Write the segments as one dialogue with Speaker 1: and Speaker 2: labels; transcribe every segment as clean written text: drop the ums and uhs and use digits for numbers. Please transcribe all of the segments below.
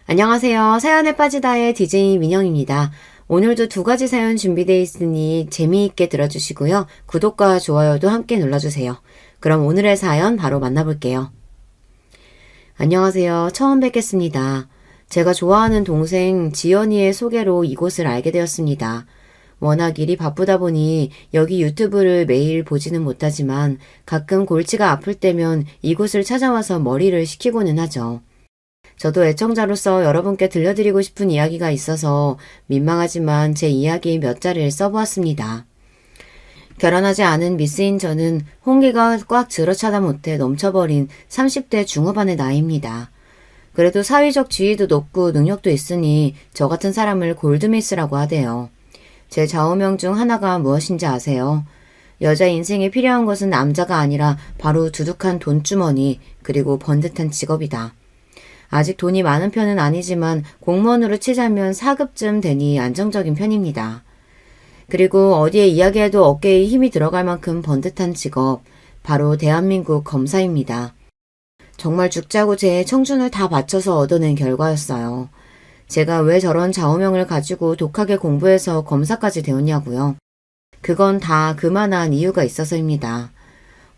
Speaker 1: 안녕하세요. 사연에 빠지다의 DJ 민영입니다. 오늘도 두 가지 사연 준비되어 있으니 재미있게 들어주시고요. 구독과 좋아요도 함께 눌러주세요. 그럼 오늘의 사연 바로 만나볼게요. 안녕하세요. 처음 뵙겠습니다. 제가 좋아하는 동생 지연이의 소개로 이곳을 알게 되었습니다. 워낙 일이 바쁘다 보니 여기 유튜브를 매일 보지는 못하지만 가끔 골치가 아플 때면 이곳을 찾아와서 머리를 식히고는 하죠. 저도 애청자로서 여러분께 들려드리고 싶은 이야기가 있어서 민망하지만 제 이야기 몇 자리를 써보았습니다. 결혼하지 않은 미스인 저는 홍기가 꽉 들어차다 못해 넘쳐버린 30대 중후반의 나이입니다. 그래도 사회적 지위도 높고 능력도 있으니 저 같은 사람을 골드미스라고 하대요. 제 좌우명 중 하나가 무엇인지 아세요? 여자 인생에 필요한 것은 남자가 아니라 바로 두둑한 돈주머니 그리고 번듯한 직업이다. 아직 돈이 많은 편은 아니지만 공무원으로 치자면 4급쯤 되니 안정적인 편입니다. 그리고 어디에 이야기해도 어깨에 힘이 들어갈 만큼 번듯한 직업, 바로 대한민국 검사입니다. 정말 죽자고 제 청춘을 다 바쳐서 얻어낸 결과였어요. 제가 왜 저런 좌우명을 가지고 독하게 공부해서 검사까지 되었냐고요. 그건 다 그만한 이유가 있어서입니다.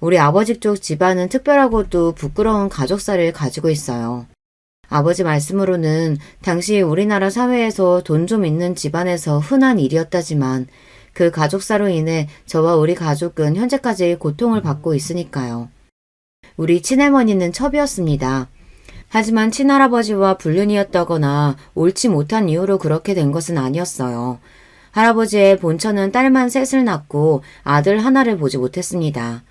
Speaker 1: 우리 아버지 쪽 집안은 특별하고도 부끄러운 가족사를 가지고 있어요. 아버지 말씀으로는 당시 우리나라 사회에서 돈 좀 있는 집안에서 흔한 일이었다지만 그 가족사로 인해 저와 우리 가족은 현재까지 고통을 받고 있으니까요. 우리 친할머니는 첩이었습니다. 하지만 친할아버지와 불륜이었다거나 옳지 못한 이유로 그렇게 된 것은 아니었어요. 할아버지의 본처는 딸만 셋을 낳고 아들 하나를 보지 못했습니다.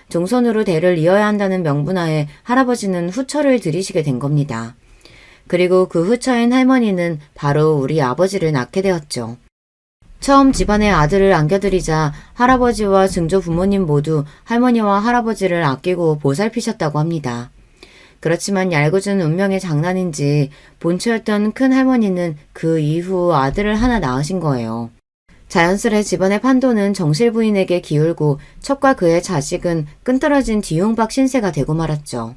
Speaker 1: 종손으로 대를 이어야 한다는 명분하에 할아버지는 후처를 들이시게 된 겁니다. 그리고 그 후처인 할머니는 바로 우리 아버지를 낳게 되었죠. 처음 집안에 아들을 안겨드리자 할아버지와 증조 부모님 모두 할머니와 할아버지를 아끼고 보살피셨다고 합니다. 그렇지만 얄궂은 운명의 장난인지 본처였던 큰 할머니는 그 이후 아들을 하나 낳으신 거예요. 자연스레 집안의 판도는 정실 부인에게 기울고 첩과 그의 자식은 끈떨어진 뒤용박 신세가 되고 말았죠.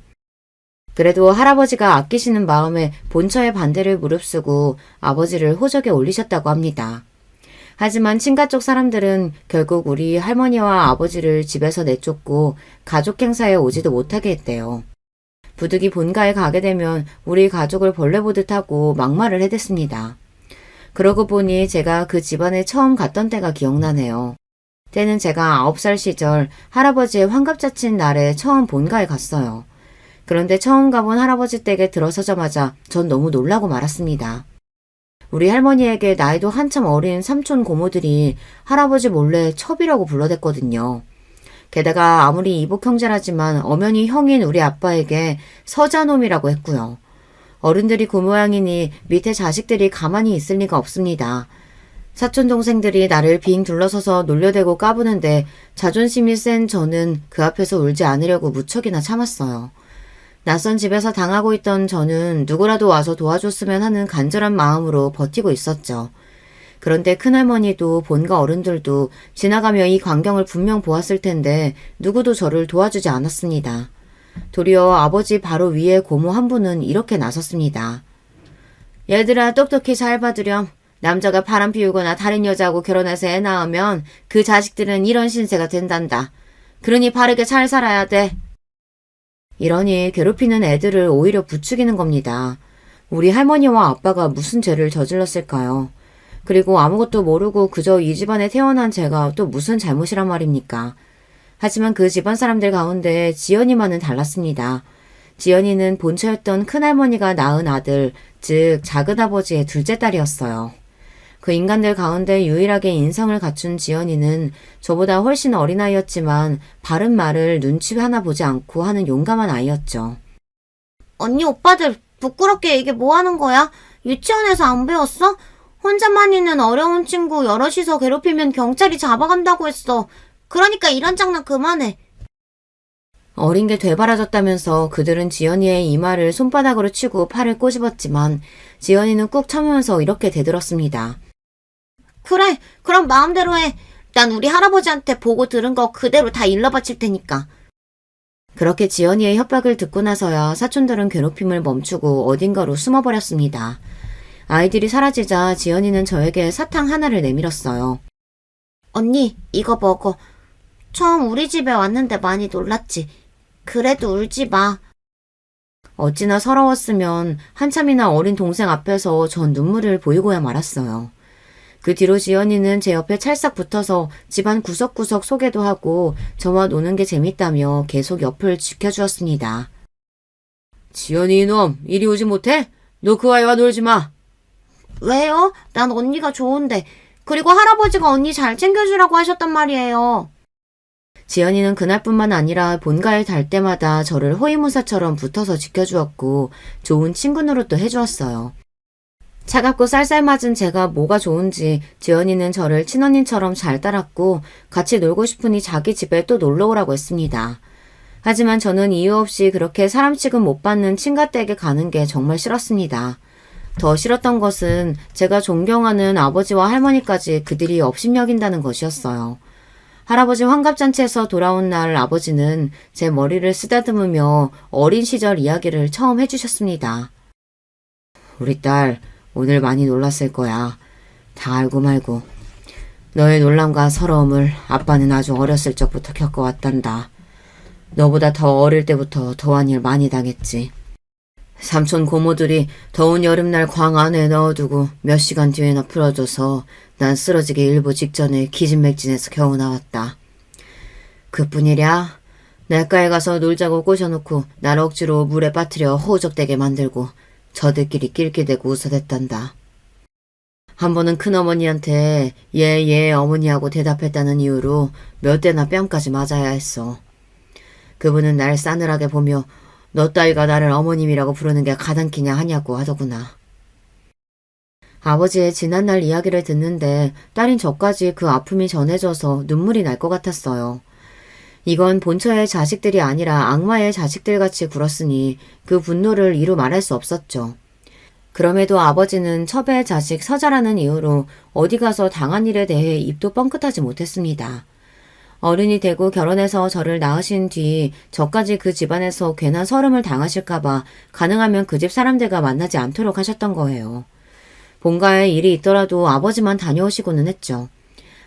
Speaker 1: 그래도 할아버지가 아끼시는 마음에 본처의 반대를 무릅쓰고 아버지를 호적에 올리셨다고 합니다. 하지만 친가 쪽 사람들은 결국 우리 할머니와 아버지를 집에서 내쫓고 가족 행사에 오지도 못하게 했대요. 부득이 본가에 가게 되면 우리 가족을 벌레 보듯 하고 막말을 해댔습니다. 그러고 보니 제가 그 집안에 처음 갔던 때가 기억나네요. 때는 제가 9살 시절 할아버지의 환갑자친 날에 처음 본가에 갔어요. 그런데 처음 가본 할아버지 댁에 들어서자마자 전 너무 놀라고 말았습니다. 우리 할머니에게 나이도 한참 어린 삼촌 고모들이 할아버지 몰래 첩이라고 불러댔거든요. 게다가 아무리 이복 형제라지만 엄연히 형인 우리 아빠에게 서자놈이라고 했고요. 어른들이 그 모양이니 밑에 자식들이 가만히 있을 리가 없습니다. 사촌 동생들이 나를 빙 둘러서서 놀려대고 까부는데 자존심이 센 저는 그 앞에서 울지 않으려고 무척이나 참았어요. 낯선 집에서 당하고 있던 저는 누구라도 와서 도와줬으면 하는 간절한 마음으로 버티고 있었죠. 그런데 큰할머니도 본가 어른들도 지나가며 이 광경을 분명 보았을 텐데 누구도 저를 도와주지 않았습니다. 도리어 아버지 바로 위에 고모 한 분은 이렇게 나섰습니다. 얘들아 똑똑히 잘 봐두렴. 남자가 바람 피우거나 다른 여자하고 결혼해서 애 낳으면 그 자식들은 이런 신세가 된단다. 그러니 바르게 잘 살아야 돼. 이러니 괴롭히는 애들을 오히려 부추기는 겁니다. 우리 할머니와 아빠가 무슨 죄를 저질렀을까요? 그리고 아무것도 모르고 그저 이 집안에 태어난 제가 또 무슨 잘못이란 말입니까? 하지만 그 집안 사람들 가운데 지연이만은 달랐습니다. 지연이는 본처였던 큰할머니가 낳은 아들, 즉 작은아버지의 둘째 딸이었어요. 그 인간들 가운데 유일하게 인성을 갖춘 지연이는 저보다 훨씬 어린아이였지만 바른 말을 눈치 하나 보지 않고 하는 용감한 아이였죠.
Speaker 2: 언니 오빠들 부끄럽게 이게 뭐 하는 거야? 유치원에서 안 배웠어? 혼자만 있는 어려운 친구 여럿이서 괴롭히면 경찰이 잡아간다고 했어. 그러니까 이런 장난 그만해.
Speaker 1: 어린 게 되바라졌다면서 그들은 지연이의 이마를 손바닥으로 치고 팔을 꼬집었지만 지연이는 꾹 참으면서 이렇게 대들었습니다.
Speaker 2: 그래, 그럼 마음대로 해. 난 우리 할아버지한테 보고 들은 거 그대로 다 일러 바칠 테니까.
Speaker 1: 그렇게 지연이의 협박을 듣고 나서야 사촌들은 괴롭힘을 멈추고 어딘가로 숨어버렸습니다. 아이들이 사라지자 지연이는 저에게 사탕 하나를 내밀었어요.
Speaker 2: 언니, 이거 먹어. 처음 우리 집에 왔는데 많이 놀랐지. 그래도 울지 마.
Speaker 1: 어찌나 서러웠으면 한참이나 어린 동생 앞에서 전 눈물을 보이고야 말았어요. 그 뒤로 지연이는 제 옆에 찰싹 붙어서 집안 구석구석 소개도 하고 저와 노는 게 재밌다며 계속 옆을 지켜주었습니다. 지연이 이놈, 이리 오지 못해? 너 그 아이와 놀지 마.
Speaker 2: 왜요? 난 언니가 좋은데. 그리고 할아버지가 언니 잘 챙겨주라고 하셨단 말이에요.
Speaker 1: 지연이는 그날뿐만 아니라 본가에 달 때마다 저를 호위무사처럼 붙어서 지켜주었고 좋은 친구 노릇도 해주었어요. 차갑고 쌀쌀맞은 제가 뭐가 좋은지 지연이는 저를 친언니처럼 잘 따랐고 같이 놀고 싶으니 자기 집에 또 놀러 오라고 했습니다. 하지만 저는 이유 없이 그렇게 사람 취급 못 받는 친가댁에 가는 게 정말 싫었습니다. 더 싫었던 것은 제가 존경하는 아버지와 할머니까지 그들이 업신여긴다는 것이었어요. 할아버지 환갑잔치에서 돌아온 날 아버지는 제 머리를 쓰다듬으며 어린 시절 이야기를 처음 해주셨습니다. 우리 딸 오늘 많이 놀랐을 거야. 다 알고 말고. 너의 놀람과 서러움을 아빠는 아주 어렸을 적부터 겪어왔단다. 너보다 더 어릴 때부터 더한 일 많이 당했지. 삼촌 고모들이 더운 여름날 광 안에 넣어두고 몇 시간 뒤에나 풀어줘서 난 쓰러지기 일보 직전에 기진맥진해서 겨우 나왔다. 그뿐이랴. 냇가에 가서 놀자고 꼬셔놓고 날 억지로 물에 빠뜨려 호적되게 만들고 저들끼리 낄낄대고 웃어댔단다. 한 번은 큰어머니한테 예 어머니하고 대답했다는 이유로 몇 대나 뺨까지 맞아야 했어. 그분은 날 싸늘하게 보며 너 따위가 나를 어머님이라고 부르는 게 가당키냐 하냐고 하더구나. 아버지의 지난날 이야기를 듣는데 딸인 저까지 그 아픔이 전해져서 눈물이 날 것 같았어요. 이건 본처의 자식들이 아니라 악마의 자식들같이 굴었으니 그 분노를 이루 말할 수 없었죠. 그럼에도 아버지는 첩의 자식 서자라는 이유로 어디 가서 당한 일에 대해 입도 뻥끗하지 못했습니다. 어른이 되고 결혼해서 저를 낳으신 뒤 저까지 그 집안에서 괜한 서름을 당하실까봐 가능하면 그 집 사람들과 만나지 않도록 하셨던 거예요. 본가에 일이 있더라도 아버지만 다녀오시고는 했죠.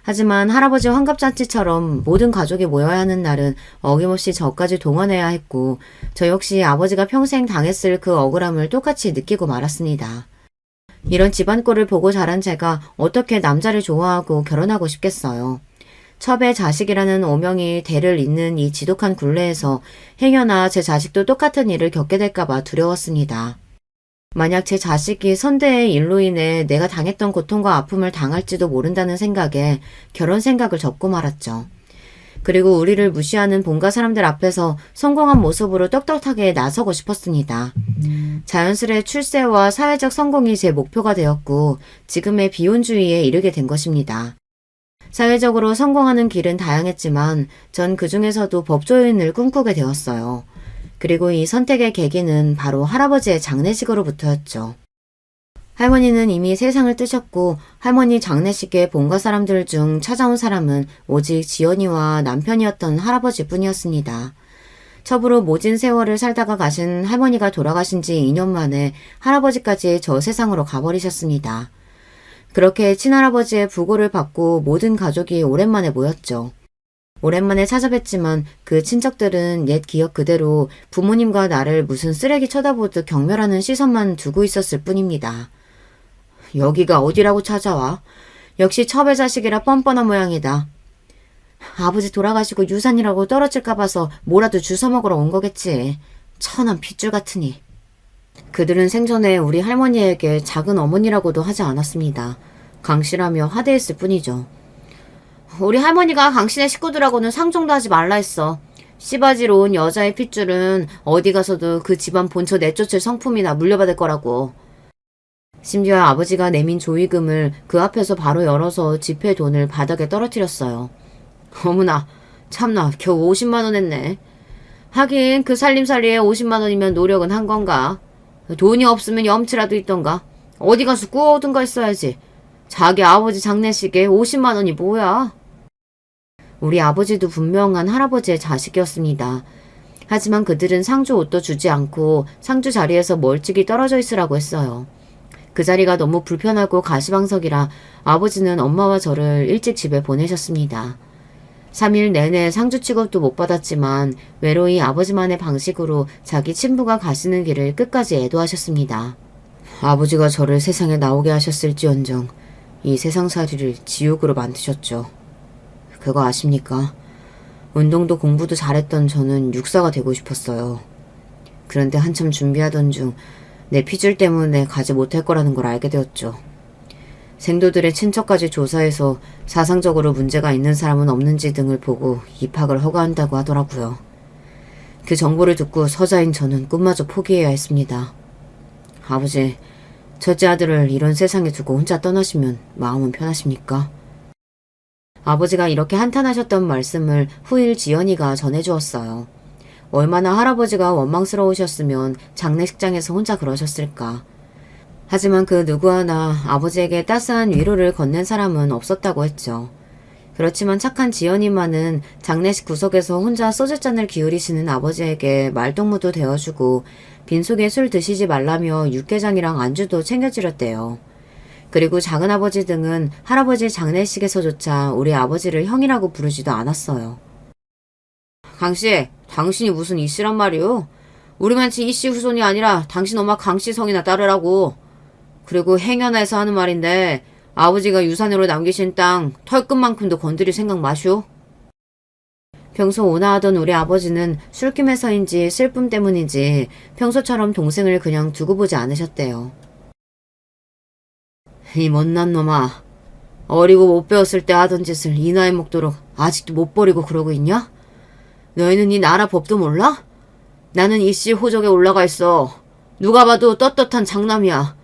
Speaker 1: 하지만 할아버지 환갑잔치처럼 모든 가족이 모여야 하는 날은 어김없이 저까지 동원해야 했고 저 역시 아버지가 평생 당했을 그 억울함을 똑같이 느끼고 말았습니다. 이런 집안꼴을 보고 자란 제가 어떻게 남자를 좋아하고 결혼하고 싶겠어요. 첩의 자식이라는 오명이 대를 잇는 이 지독한 굴레에서 행여나 제 자식도 똑같은 일을 겪게 될까봐 두려웠습니다. 만약 제 자식이 선대의 일로 인해 내가 당했던 고통과 아픔을 당할지도 모른다는 생각에 결혼 생각을 접고 말았죠. 그리고 우리를 무시하는 본가 사람들 앞에서 성공한 모습으로 떳떳하게 나서고 싶었습니다. 자연스레 출세와 사회적 성공이 제 목표가 되었고 지금의 비혼주의에 이르게 된 것입니다. 사회적으로 성공하는 길은 다양했지만 전 그중에서도 법조인을 꿈꾸게 되었어요. 그리고 이 선택의 계기는 바로 할아버지의 장례식으로부터였죠. 할머니는 이미 세상을 뜨셨고 할머니 장례식에 본가 사람들 중 찾아온 사람은 오직 지연이와 남편이었던 할아버지뿐이었습니다. 첩으로 모진 세월을 살다가 가신 할머니가 돌아가신 지 2년 만에 할아버지까지 저 세상으로 가버리셨습니다. 그렇게 친할아버지의 부고를 받고 모든 가족이 오랜만에 모였죠. 오랜만에 찾아뵀지만 그 친척들은 옛 기억 그대로 부모님과 나를 무슨 쓰레기 쳐다보듯 경멸하는 시선만 두고 있었을 뿐입니다. 여기가 어디라고 찾아와? 역시 첩의 자식이라 뻔뻔한 모양이다. 아버지 돌아가시고 유산이라고 떨어질까 봐서 뭐라도 주워 먹으러 온 거겠지. 천한 핏줄 같으니. 그들은 생전에 우리 할머니에게 작은 어머니라고도 하지 않았습니다. 강씨라며 하대했을 뿐이죠. 우리 할머니가 강씨네 식구들하고는 상종도 하지 말라 했어. 씨바지로 온 여자의 핏줄은 어디 가서도 그 집안 본처 내쫓을 성품이나 물려받을 거라고. 심지어 아버지가 내민 조의금을 그 앞에서 바로 열어서 지폐 돈을 바닥에 떨어뜨렸어요. 어머나, 참나 겨우 50만 원 했네. 하긴 그 살림살이에 50만 원이면 노력은 한 건가. 돈이 없으면 염치라도 있던가. 어디 가서 구워오든가 했어야지. 자기 아버지 장례식에 50만 원이 뭐야. 우리 아버지도 분명한 할아버지의 자식이었습니다. 하지만 그들은 상주 옷도 주지 않고 상주 자리에서 멀찍이 떨어져 있으라고 했어요. 그 자리가 너무 불편하고 가시방석이라 아버지는 엄마와 저를 일찍 집에 보내셨습니다. 3일 내내 상주 취급도 못 받았지만 외로이 아버지만의 방식으로 자기 친부가 가시는 길을 끝까지 애도하셨습니다. 아버지가 저를 세상에 나오게 하셨을지언정 이 세상살이를 지옥으로 만드셨죠. 그거 아십니까? 운동도 공부도 잘했던 저는 육사가 되고 싶었어요. 그런데 한참 준비하던 중 내 피줄 때문에 가지 못할 거라는 걸 알게 되었죠. 생도들의 친척까지 조사해서 사상적으로 문제가 있는 사람은 없는지 등을 보고 입학을 허가한다고 하더라고요. 그 정보를 듣고 서자인 저는 꿈마저 포기해야 했습니다. 아버지, 첫째 아들을 이런 세상에 두고 혼자 떠나시면 마음은 편하십니까? 아버지가 이렇게 한탄하셨던 말씀을 후일 지연이가 전해주었어요. 얼마나 할아버지가 원망스러우셨으면 장례식장에서 혼자 그러셨을까. 하지만 그 누구 하나 아버지에게 따스한 위로를 건넨 사람은 없었다고 했죠. 그렇지만 착한 지연이만은 장례식 구석에서 혼자 소주잔을 기울이시는 아버지에게 말동무도 되어주고 빈속에 술 드시지 말라며 육개장이랑 안주도 챙겨드렸대요. 그리고 작은아버지 등은 할아버지 장례식에서조차 우리 아버지를 형이라고 부르지도 않았어요. 강씨, 당신이 무슨 이씨란 말이오? 우리만치 이씨 후손이 아니라 당신 엄마 강씨 성이나 따르라고. 그리고 행여나에서 하는 말인데 아버지가 유산으로 남기신 땅 털끝만큼도 건드릴 생각 마시오. 평소 온화하던 우리 아버지는 술김에서인지 슬픔 때문인지 평소처럼 동생을 그냥 두고 보지 않으셨대요. 이 못난 놈아, 어리고 못 배웠을 때 하던 짓을 이 나이 먹도록 아직도 못 버리고 그러고 있냐? 너희는 이 나라 법도 몰라? 나는 이씨 호적에 올라가 있어. 누가 봐도 떳떳한 장남이야.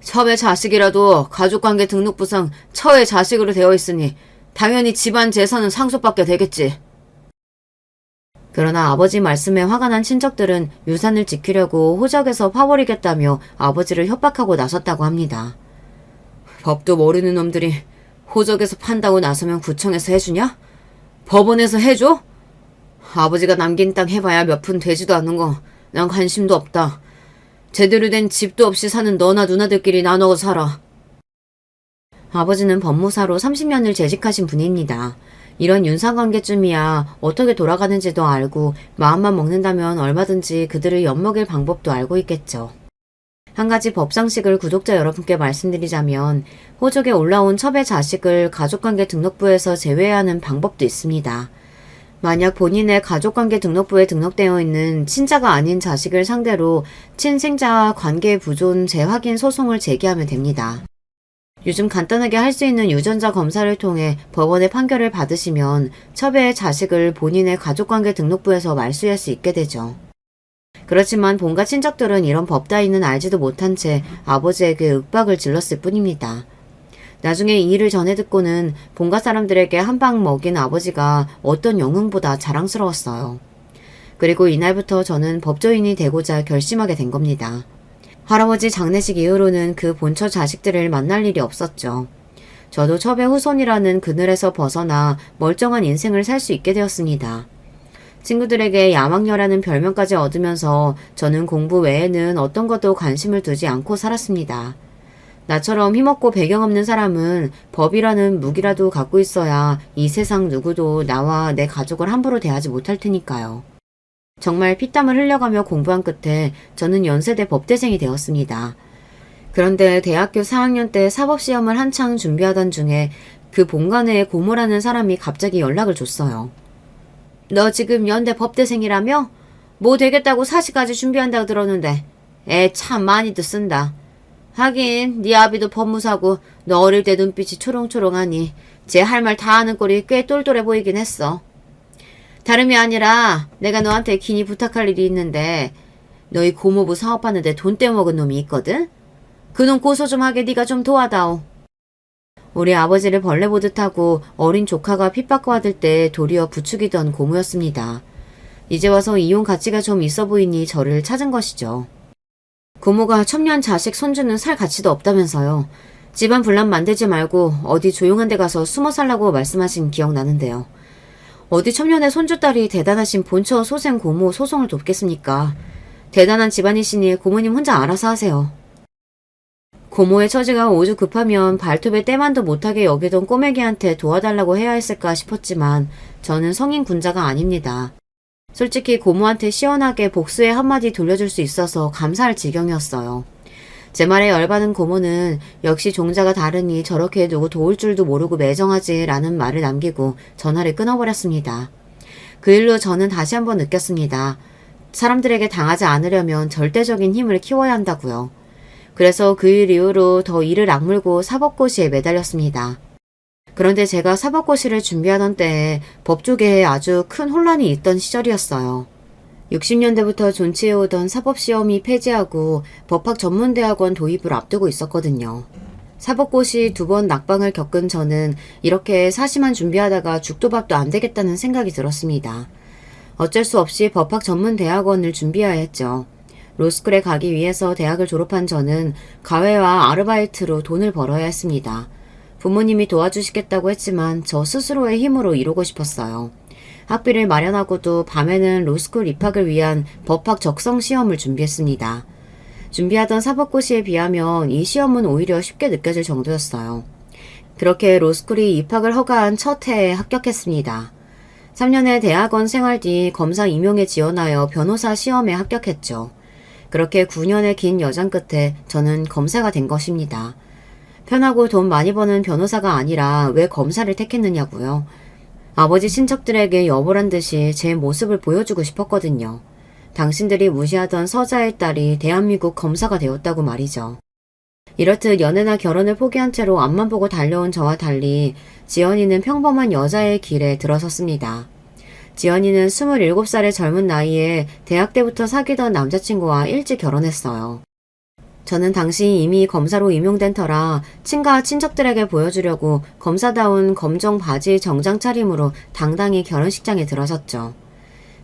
Speaker 1: 첩의 자식이라도 가족관계 등록부상 처의 자식으로 되어 있으니 당연히 집안 재산은 상속받게 되겠지. 그러나 아버지 말씀에 화가 난 친척들은 유산을 지키려고 호적에서 파버리겠다며 아버지를 협박하고 나섰다고 합니다. 법도 모르는 놈들이 호적에서 판다고 나서면 구청에서 해주냐? 법원에서 해줘? 아버지가 남긴 땅 해봐야 몇 푼 되지도 않는 거 난 관심도 없다. 제대로 된 집도 없이 사는 너나 누나들끼리 나눠 살아. 아버지는 법무사로 30년을 재직하신 분입니다. 이런 윤상관계쯤이야 어떻게 돌아가는지도 알고 마음만 먹는다면 얼마든지 그들을 엿먹일 방법도 알고 있겠죠. 한 가지 법상식을 구독자 여러분께 말씀드리자면 호적에 올라온 첩의 자식을 가족관계 등록부에서 제외해야 하는 방법도 있습니다. 만약 본인의 가족관계 등록부에 등록되어 있는 친자가 아닌 자식을 상대로 친생자 관계 부존 재확인 소송을 제기하면 됩니다. 요즘 간단하게 할 수 있는 유전자 검사를 통해 법원의 판결을 받으시면 첩의 자식을 본인의 가족관계 등록부에서 말소할 수 있게 되죠. 그렇지만 본가 친척들은 이런 법 따위는 알지도 못한 채 아버지에게 윽박을 질렀을 뿐입니다. 나중에 이 일을 전해 듣고는 본가 사람들에게 한 방 먹인 아버지가 어떤 영웅보다 자랑스러웠어요. 그리고 이날부터 저는 법조인이 되고자 결심하게 된 겁니다. 할아버지 장례식 이후로는 그 본처 자식들을 만날 일이 없었죠. 저도 첩의 후손이라는 그늘에서 벗어나 멀쩡한 인생을 살 수 있게 되었습니다. 친구들에게 야망녀라는 별명까지 얻으면서 저는 공부 외에는 어떤 것도 관심을 두지 않고 살았습니다. 나처럼 힘없고 배경 없는 사람은 법이라는 무기라도 갖고 있어야 이 세상 누구도 나와 내 가족을 함부로 대하지 못할 테니까요. 정말 피땀을 흘려가며 공부한 끝에 저는 연세대 법대생이 되었습니다. 그런데 대학교 4학년 때 사법시험을 한창 준비하던 중에 그 본관의 고모라는 사람이 갑자기 연락을 줬어요. 너 지금 연대 법대생이라며? 뭐 되겠다고 사시까지 준비한다고 들었는데 애 참 많이도 쓴다. 하긴 네 아비도 법무사고 너 어릴 때 눈빛이 초롱초롱하니 쟤 할 말 다 아는 꼴이 꽤 똘똘해 보이긴 했어. 다름이 아니라 내가 너한테 긴히 부탁할 일이 있는데 너희 고모부 사업하는데 돈 떼먹은 놈이 있거든? 그놈 고소 좀 하게 네가 좀 도와다오. 우리 아버지를 벌레 보듯 하고 어린 조카가 핍박받을 때 도리어 부추기던 고모였습니다. 이제 와서 이혼 가치가 좀 있어 보이니 저를 찾은 것이죠. 고모가 첩년 자식 손주는 살 가치도 없다면서요. 집안 분란 만들지 말고 어디 조용한 데 가서 숨어 살라고 말씀하신 기억 나는데요. 어디 첨년의 손주딸이 대단하신 본처 소생 고모 소송을 돕겠습니까? 대단한 집안이시니 고모님 혼자 알아서 하세요. 고모의 처지가 오죽 급하면 발톱에 때만도 못하게 여기던 꼬매기한테 도와달라고 해야 했을까 싶었지만 저는 성인 군자가 아닙니다. 솔직히 고모한테 시원하게 복수의 한마디 돌려줄 수 있어서 감사할 지경이었어요. 제 말에 열받은 고모는 역시 종자가 다르니 저렇게 누구 도울 줄도 모르고 매정하지 라는 말을 남기고 전화를 끊어버렸습니다. 그 일로 저는 다시 한번 느꼈습니다. 사람들에게 당하지 않으려면 절대적인 힘을 키워야 한다고요. 그래서 그 일 이후로 더 이를 악물고 사법고시에 매달렸습니다. 그런데 제가 사법고시를 준비하던 때에 법조계에 아주 큰 혼란이 있던 시절이었어요. 60년대부터 존치해오던 사법시험이 폐지하고 법학전문대학원 도입을 앞두고 있었거든요. 사법고시 2번 낙방을 겪은 저는 이렇게 사시만 준비하다가 죽도 밥도 안 되겠다는 생각이 들었습니다. 어쩔 수 없이 법학전문대학원을 준비해야 했죠. 로스쿨에 가기 위해서 대학을 졸업한 저는 가외와 아르바이트로 돈을 벌어야 했습니다. 부모님이 도와주시겠다고 했지만 저 스스로의 힘으로 이루고 싶었어요. 학비를 마련하고도 밤에는 로스쿨 입학을 위한 법학 적성 시험을 준비했습니다. 준비하던 사법고시에 비하면 이 시험은 오히려 쉽게 느껴질 정도였어요. 그렇게 로스쿨이 입학을 허가한 첫 해에 합격했습니다. 3년의 대학원 생활 뒤 검사 임용에 지원하여 변호사 시험에 합격했죠. 그렇게 9년의 긴 여정 끝에 저는 검사가 된 것입니다. 편하고 돈 많이 버는 변호사가 아니라 왜 검사를 택했느냐고요. 아버지 친척들에게 여보란 듯이 제 모습을 보여주고 싶었거든요. 당신들이 무시하던 서자의 딸이 대한민국 검사가 되었다고 말이죠. 이렇듯 연애나 결혼을 포기한 채로 앞만 보고 달려온 저와 달리 지연이는 평범한 여자의 길에 들어섰습니다. 지연이는 27살의 젊은 나이에 대학 때부터 사귀던 남자친구와 일찍 결혼했어요. 저는 당시 이미 검사로 임용된 터라 친가 친척들에게 보여주려고 검사다운 검정 바지 정장 차림으로 당당히 결혼식장에 들어섰죠.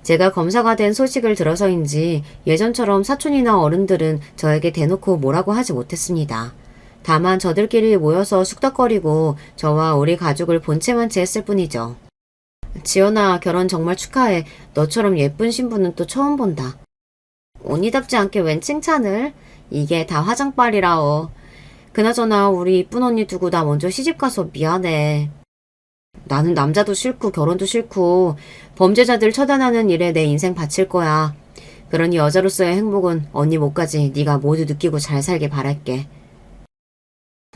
Speaker 1: 제가 검사가 된 소식을 들어서인지 예전처럼 사촌이나 어른들은 저에게 대놓고 뭐라고 하지 못했습니다. 다만 저들끼리 모여서 쑥덕거리고 저와 우리 가족을 본체만치 했을 뿐이죠. 지연아, 결혼 정말 축하해. 너처럼 예쁜 신부는 또 처음 본다. 언니답지 않게 웬 칭찬을? 이게 다 화장빨이라오. 그나저나 우리 이쁜 언니 두고 나 먼저 시집가서 미안해. 나는 남자도 싫고 결혼도 싫고 범죄자들 처단하는 일에 내 인생 바칠 거야. 그러니 여자로서의 행복은 언니 목까지 네가 모두 느끼고 잘 살길 바랄게.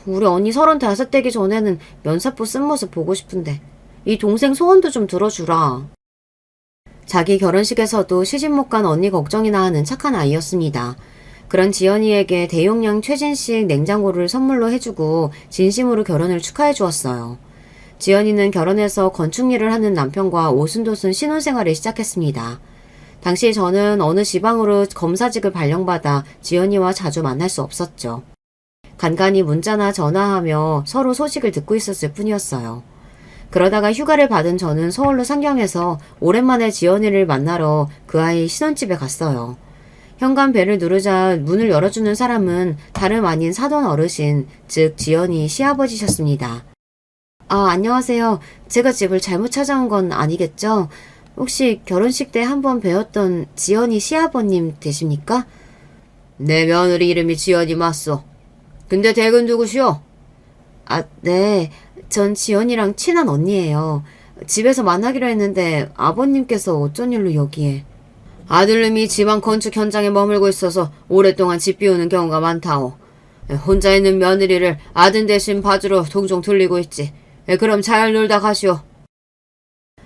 Speaker 1: 우리 언니 35 되기 전에는 면사포 쓴 모습 보고 싶은데 이 동생 소원도 좀 들어주라. 자기 결혼식에서도 시집 못 간 언니 걱정이나 하는 착한 아이였습니다. 그런 지연이에게 대용량 최신식 냉장고를 선물로 해주고 진심으로 결혼을 축하해 주었어요. 지연이는 결혼해서 건축 일을 하는 남편과 오순도순 신혼생활을 시작했습니다. 당시 저는 어느 지방으로 검사직을 발령받아 지연이와 자주 만날 수 없었죠. 간간히 문자나 전화하며 서로 소식을 듣고 있었을 뿐이었어요. 그러다가 휴가를 받은 저는 서울로 상경해서 오랜만에 지연이를 만나러 그 아이 신혼집에 갔어요. 현관 벨을 누르자 문을 열어주는 사람은 다름 아닌 사돈 어르신, 즉 지연이 시아버지셨습니다. 아, 안녕하세요. 제가 집을 잘못 찾아온 건 아니겠죠? 혹시 결혼식 때 한번 뵈었던 지연이 시아버님 되십니까? 내 며느리 이름이 지연이 맞소. 근데 댁은 누구시오? 아, 네. 전 지연이랑 친한 언니예요. 집에서 만나기로 했는데 아버님께서 어쩐 일로 여기에. 아들님이 지방 건축 현장에 머물고 있어서 오랫동안 집 비우는 경우가 많다오. 혼자 있는 며느리를 아들 대신 봐주러 종종 들리고 있지. 그럼 잘 놀다 가시오.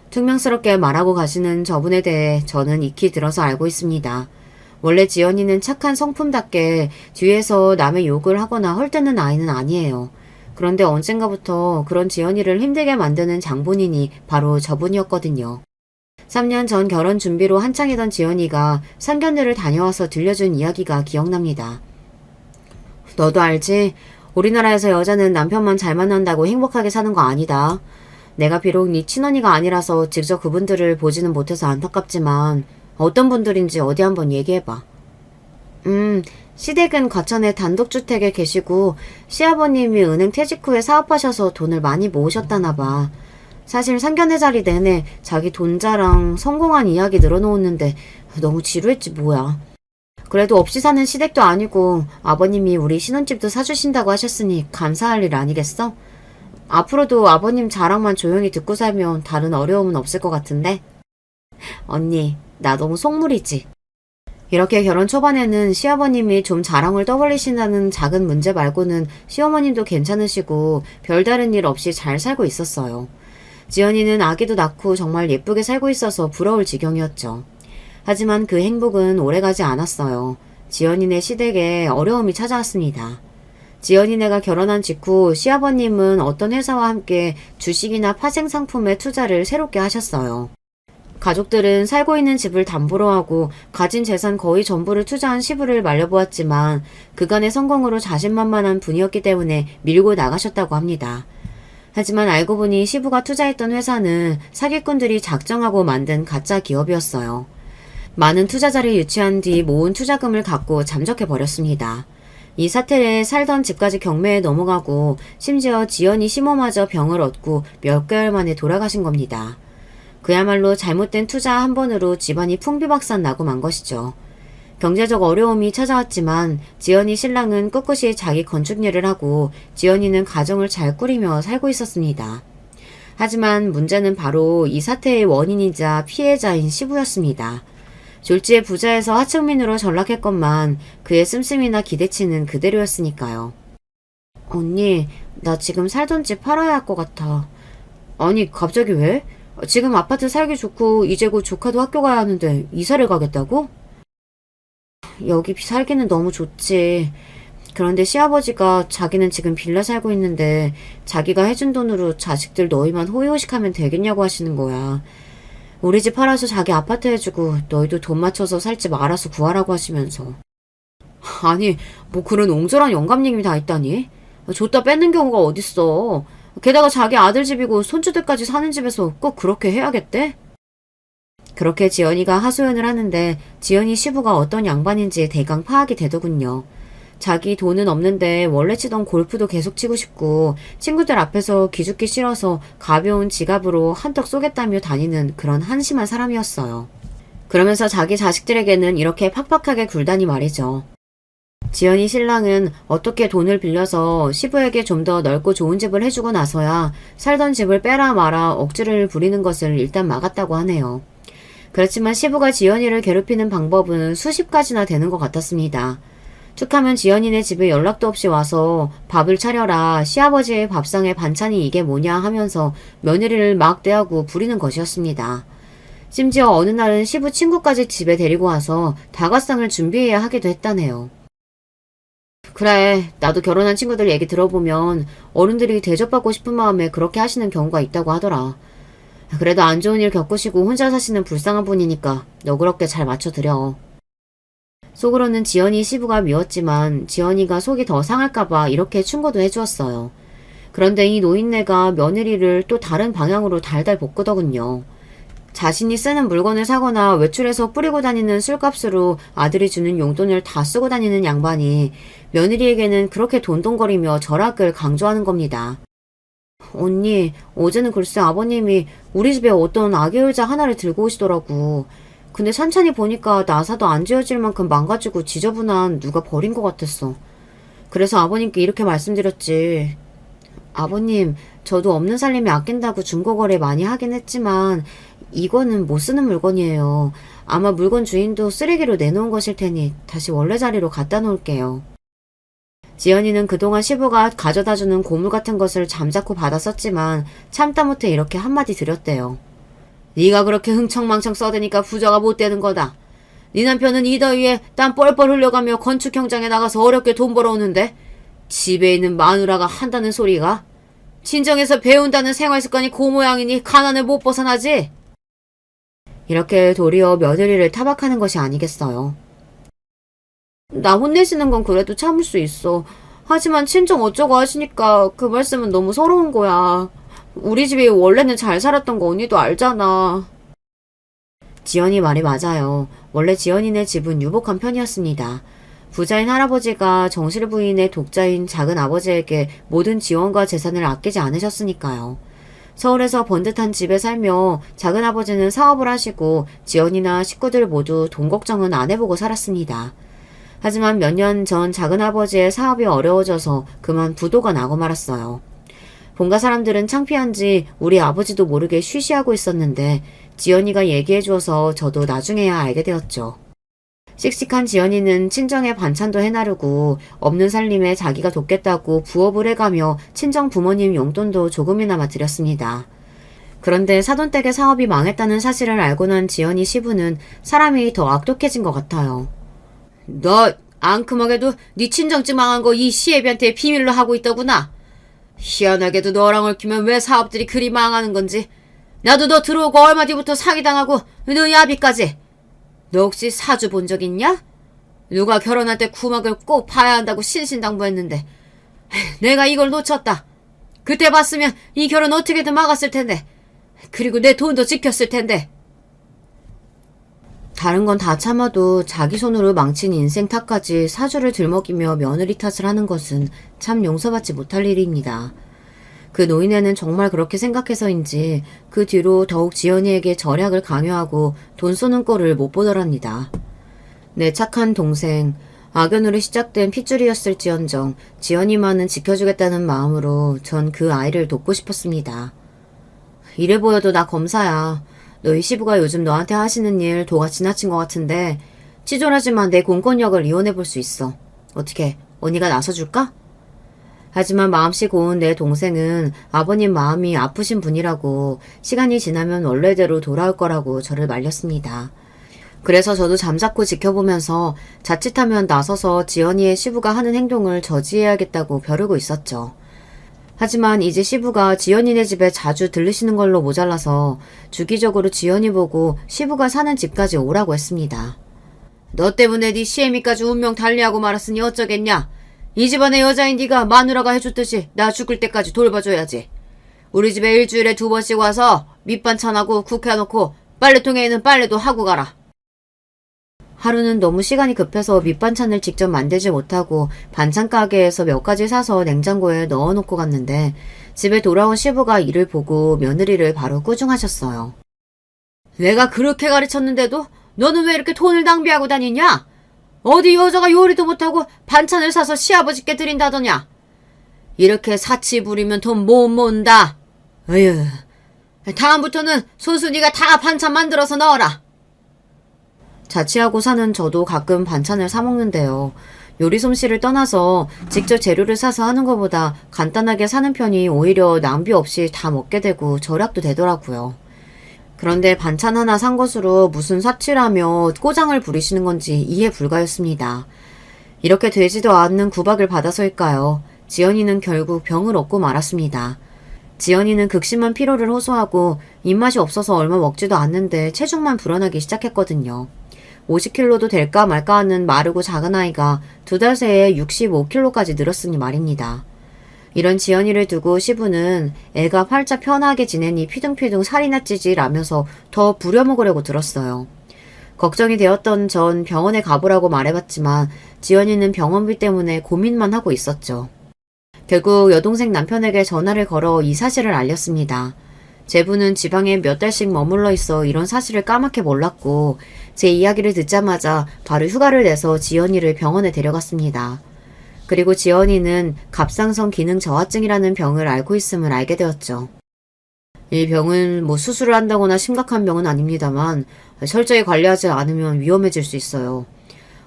Speaker 1: 퉁명스럽게 말하고 가시는 저분에 대해 저는 익히 들어서 알고 있습니다. 원래 지연이는 착한 성품답게 뒤에서 남의 욕을 하거나 헐뜯는 아이는 아니에요. 그런데 언젠가부터 그런 지연이를 힘들게 만드는 장본인이 바로 저분이었거든요. 3년 전 결혼 준비로 한창이던 지연이가 상견례를 다녀와서 들려준 이야기가 기억납니다. 너도 알지? 우리나라에서 여자는 남편만 잘 만난다고 행복하게 사는 거 아니다. 내가 비록 네 친언니가 아니라서 직접 그분들을 보지는 못해서 안타깝지만 어떤 분들인지 어디 한번 얘기해봐. 시댁은 과천의 단독주택에 계시고 시아버님이 은행 퇴직 후에 사업하셔서 돈을 많이 모으셨다나 봐. 사실 상견례 자리 내내 자기 돈 자랑, 성공한 이야기 늘어놓았는데 너무 지루했지 뭐야. 그래도 없이 사는 시댁도 아니고 아버님이 우리 신혼집도 사주신다고 하셨으니 감사할 일 아니겠어? 앞으로도 아버님 자랑만 조용히 듣고 살면 다른 어려움은 없을 것 같은데? 언니, 나 너무 속물이지? 이렇게 결혼 초반에는 시아버님이 좀 자랑을 떠벌리신다는 작은 문제 말고는 시어머님도 괜찮으시고 별다른 일 없이 잘 살고 있었어요. 지연이는 아기도 낳고 정말 예쁘게 살고 있어서 부러울 지경이었죠. 하지만 그 행복은 오래가지 않았어요. 지연이네 시댁에 어려움이 찾아왔습니다. 지연이네가 결혼한 직후 시아버님은 어떤 회사와 함께 주식이나 파생 상품에 투자를 새롭게 하셨어요. 가족들은 살고 있는 집을 담보로 하고 가진 재산 거의 전부를 투자한 시부를 말려보았지만 그간의 성공으로 자신만만한 분이었기 때문에 밀고 나가셨다고 합니다. 하지만 알고 보니 시부가 투자했던 회사는 사기꾼들이 작정하고 만든 가짜 기업이었어요. 많은 투자자를 유치한 뒤 모은 투자금을 갖고 잠적해버렸습니다. 이 사태에 살던 집까지 경매에 넘어가고 심지어 지연이 시모마저 병을 얻고 몇 개월 만에 돌아가신 겁니다. 그야말로 잘못된 투자 한 번으로 집안이 풍비박산 나고 만 것이죠. 경제적 어려움이 찾아왔지만 지연이 신랑은 꿋꿋이 자기 건축 일을 하고 지연이는 가정을 잘 꾸리며 살고 있었습니다. 하지만 문제는 바로 이 사태의 원인이자 피해자인 시부였습니다. 졸지에 부자에서 하층민으로 전락했건만 그의 씀씀이나 기대치는 그대로였으니까요. 언니, 나 지금 살던 집 팔아야 할 것 같아. 아니, 갑자기 왜? 지금 아파트 살기 좋고 이제 곧 조카도 학교 가야 하는데 이사를 가겠다고? 여기 살기는 너무 좋지. 그런데 시아버지가 자기는 지금 빌라 살고 있는데 자기가 해준 돈으로 자식들 너희만 호의호식하면 되겠냐고 하시는 거야. 우리 집 팔아서 자기 아파트 해주고 너희도 돈 맞춰서 살 집 알아서 구하라고 하시면서. 아니, 뭐 그런 옹졸한 영감님이 다 있다니? 줬다 뺏는 경우가 어딨어. 게다가 자기 아들 집이고 손주들까지 사는 집에서 꼭 그렇게 해야겠대? 그렇게 지연이가 하소연을 하는데 지연이 시부가 어떤 양반인지 대강 파악이 되더군요. 자기 돈은 없는데 원래 치던 골프도 계속 치고 싶고 친구들 앞에서 기죽기 싫어서 가벼운 지갑으로 한턱 쏘겠다며 다니는 그런 한심한 사람이었어요. 그러면서 자기 자식들에게는 이렇게 팍팍하게 굴다니 말이죠. 지연이 신랑은 어떻게 돈을 빌려서 시부에게 좀 더 넓고 좋은 집을 해주고 나서야 살던 집을 빼라 마라 억지를 부리는 것을 일단 막았다고 하네요. 그렇지만 시부가 지연이를 괴롭히는 방법은 수십 가지나 되는 것 같았습니다. 툭하면 지연이네 집에 연락도 없이 와서 밥을 차려라, 시아버지의 밥상에 반찬이 이게 뭐냐 하면서 며느리를 막 대하고 부리는 것이었습니다. 심지어 어느 날은 시부 친구까지 집에 데리고 와서 다과상을 준비해야 하기도 했다네요. 그래, 나도 결혼한 친구들 얘기 들어보면 어른들이 대접받고 싶은 마음에 그렇게 하시는 경우가 있다고 하더라. 그래도 안 좋은 일 겪으시고 혼자 사시는 불쌍한 분이니까 너그럽게 잘 맞춰드려. 속으로는 지연이 시부가 미웠지만 지연이가 속이 더 상할까봐 이렇게 충고도 해주었어요. 그런데 이 노인네가 며느리를 또 다른 방향으로 달달 볶으더군요. 자신이 쓰는 물건을 사거나 외출해서 뿌리고 다니는 술값으로 아들이 주는 용돈을 다 쓰고 다니는 양반이 며느리에게는 그렇게 돈돈거리며 절약을 강조하는 겁니다. 언니, 어제는 글쎄 아버님이 우리 집에 어떤 아기 의자 하나를 들고 오시더라고. 근데 찬찬히 보니까 나사도 안 지어질 만큼 망가지고 지저분한 누가 버린 것 같았어. 그래서 아버님께 이렇게 말씀드렸지. 아버님, 저도 없는 살림에 아낀다고 중고거래 많이 하긴 했지만 이거는 못 쓰는 물건이에요. 아마 물건 주인도 쓰레기로 내놓은 것일 테니 다시 원래 자리로 갖다 놓을게요. 지연이는 그동안 시부가 가져다주는 고물 같은 것을 잠자코 받아 썼지만 참다 못해 이렇게 한마디 드렸대요. 네가 그렇게 흥청망청 써대니까 부자가 못 되는 거다. 네 남편은 이 더위에 땀 뻘뻘 흘려가며 건축 현장에 나가서 어렵게 돈 벌어오는데 집에 있는 마누라가 한다는 소리가 친정에서 배운다는 생활습관이 그 모양이니 가난을 못 벗어나지. 이렇게 도리어 며느리를 타박하는 것이 아니겠어요. 나 혼내시는 건 그래도 참을 수 있어. 하지만 친정 어쩌고 하시니까 그 말씀은 너무 서러운 거야. 우리 집이 원래는 잘 살았던 거 언니도 알잖아. 지연이 말이 맞아요. 원래 지연이네 집은 유복한 편이었습니다. 부자인 할아버지가 정실 부인의 독자인 작은 아버지에게 모든 지원과 재산을 아끼지 않으셨으니까요. 서울에서 번듯한 집에 살며 작은아버지는 사업을 하시고 지연이나 식구들 모두 돈 걱정은 안 해보고 살았습니다. 하지만 몇 년 전 작은아버지의 사업이 어려워져서 그만 부도가 나고 말았어요. 본가 사람들은 창피한지 우리 아버지도 모르게 쉬쉬하고 있었는데 지연이가 얘기해줘서 저도 나중에야 알게 되었죠. 씩씩한 지연이는 친정에 반찬도 해나르고 없는 살림에 자기가 돕겠다고 부업을 해가며 친정 부모님 용돈도 조금이나마 드렸습니다. 그런데 사돈댁의 사업이 망했다는 사실을 알고 난 지연이 시부는 사람이 더 악독해진 것 같아요. 너 앙큼하게도 네 친정집 망한 거 이 시애비한테 비밀로 하고 있더구나. 희한하게도 너랑 얽히면 왜 사업들이 그리 망하는 건지. 나도 너 들어오고 얼마 뒤부터 사기당하고 너희 아비까지. 너 혹시 사주 본 적 있냐? 누가 결혼할 때 구막을 꼭 봐야 한다고 신신당부했는데 내가 이걸 놓쳤다. 그때 봤으면 이 결혼 어떻게든 막았을 텐데. 그리고 내 돈도 지켰을 텐데. 다른 건 다 참아도 자기 손으로 망친 인생 탓까지 사주를 들먹이며 며느리 탓을 하는 것은 참 용서받지 못할 일입니다. 그 노인네는 정말 그렇게 생각해서인지 그 뒤로 더욱 지연이에게 절약을 강요하고 돈 쏘는 꼴을 못 보더랍니다. 내 착한 동생, 악연으로 시작된 핏줄이었을지언정 지연이만은 지켜주겠다는 마음으로 전 그 아이를 돕고 싶었습니다. 이래 보여도 나 검사야. 너희 시부가 요즘 너한테 하시는 일 도가 지나친 것 같은데 치졸하지만 내 공권력을 이용해 볼 수 있어. 어떻게 언니가 나서줄까? 하지만 마음씨 고운 내 동생은 아버님 마음이 아프신 분이라고 시간이 지나면 원래대로 돌아올 거라고 저를 말렸습니다. 그래서 저도 잠자코 지켜보면서 자칫하면 나서서 지연이의 시부가 하는 행동을 저지해야겠다고 벼르고 있었죠. 하지만 이제 시부가 지연이네 집에 자주 들르시는 걸로 모자라서 주기적으로 지연이 보고 시부가 사는 집까지 오라고 했습니다. 너 때문에 네 시애미까지 운명 달리하고 말았으니 어쩌겠냐. 이 집안의 여자인 네가 마누라가 해줬듯이 나 죽을 때까지 돌봐줘야지. 우리 집에 일주일에 2번씩 와서 밑반찬하고 국 해놓고 빨래통에 있는 빨래도 하고 가라. 하루는 너무 시간이 급해서 밑반찬을 직접 만들지 못하고 반찬 가게에서 몇 가지 사서 냉장고에 넣어놓고 갔는데 집에 돌아온 시부가 이를 보고 며느리를 바로 꾸중하셨어요. 내가 그렇게 가르쳤는데도 너는 왜 이렇게 돈을 낭비하고 다니냐? 어디 여자가 요리도 못하고 반찬을 사서 시아버지께 드린다더냐? 이렇게 사치 부리면 돈 못 모은다. 어휴, 다음부터는 손수 네가 다 반찬 만들어서 넣어라. 자취하고 사는 저도 가끔 반찬을 사 먹는데요. 요리 솜씨를 떠나서 직접 재료를 사서 하는 것보다 간단하게 사는 편이 오히려 낭비 없이 다 먹게 되고 절약도 되더라고요. 그런데 반찬 하나 산 것으로 무슨 사치라며 꼬장을 부리시는 건지 이해 불가였습니다. 이렇게 되지도 않는 구박을 받아서일까요? 지연이는 결국 병을 얻고 말았습니다. 지연이는 극심한 피로를 호소하고 입맛이 없어서 얼마 먹지도 않는데 체중만 불어나기 시작했거든요. 50kg도 될까 말까 하는 마르고 작은 아이가 2달 새에 65kg까지 늘었으니 말입니다. 이런 지연이를 두고 시부는 애가 팔자 편하게 지내니 피둥피둥 살이나 찌지라면서 더 부려먹으려고 들었어요. 걱정이 되었던 전 병원에 가보라고 말해봤지만 지연이는 병원비 때문에 고민만 하고 있었죠. 결국 여동생 남편에게 전화를 걸어 이 사실을 알렸습니다. 제부는 지방에 몇 달씩 머물러 있어 이런 사실을 까맣게 몰랐고 제 이야기를 듣자마자 바로 휴가를 내서 지연이를 병원에 데려갔습니다. 그리고 지연이는 갑상선 기능 저하증이라는 병을 앓고 있음을 알게 되었죠. 이 병은 수술을 한다거나 심각한 병은 아닙니다만 철저히 관리하지 않으면 위험해질 수 있어요.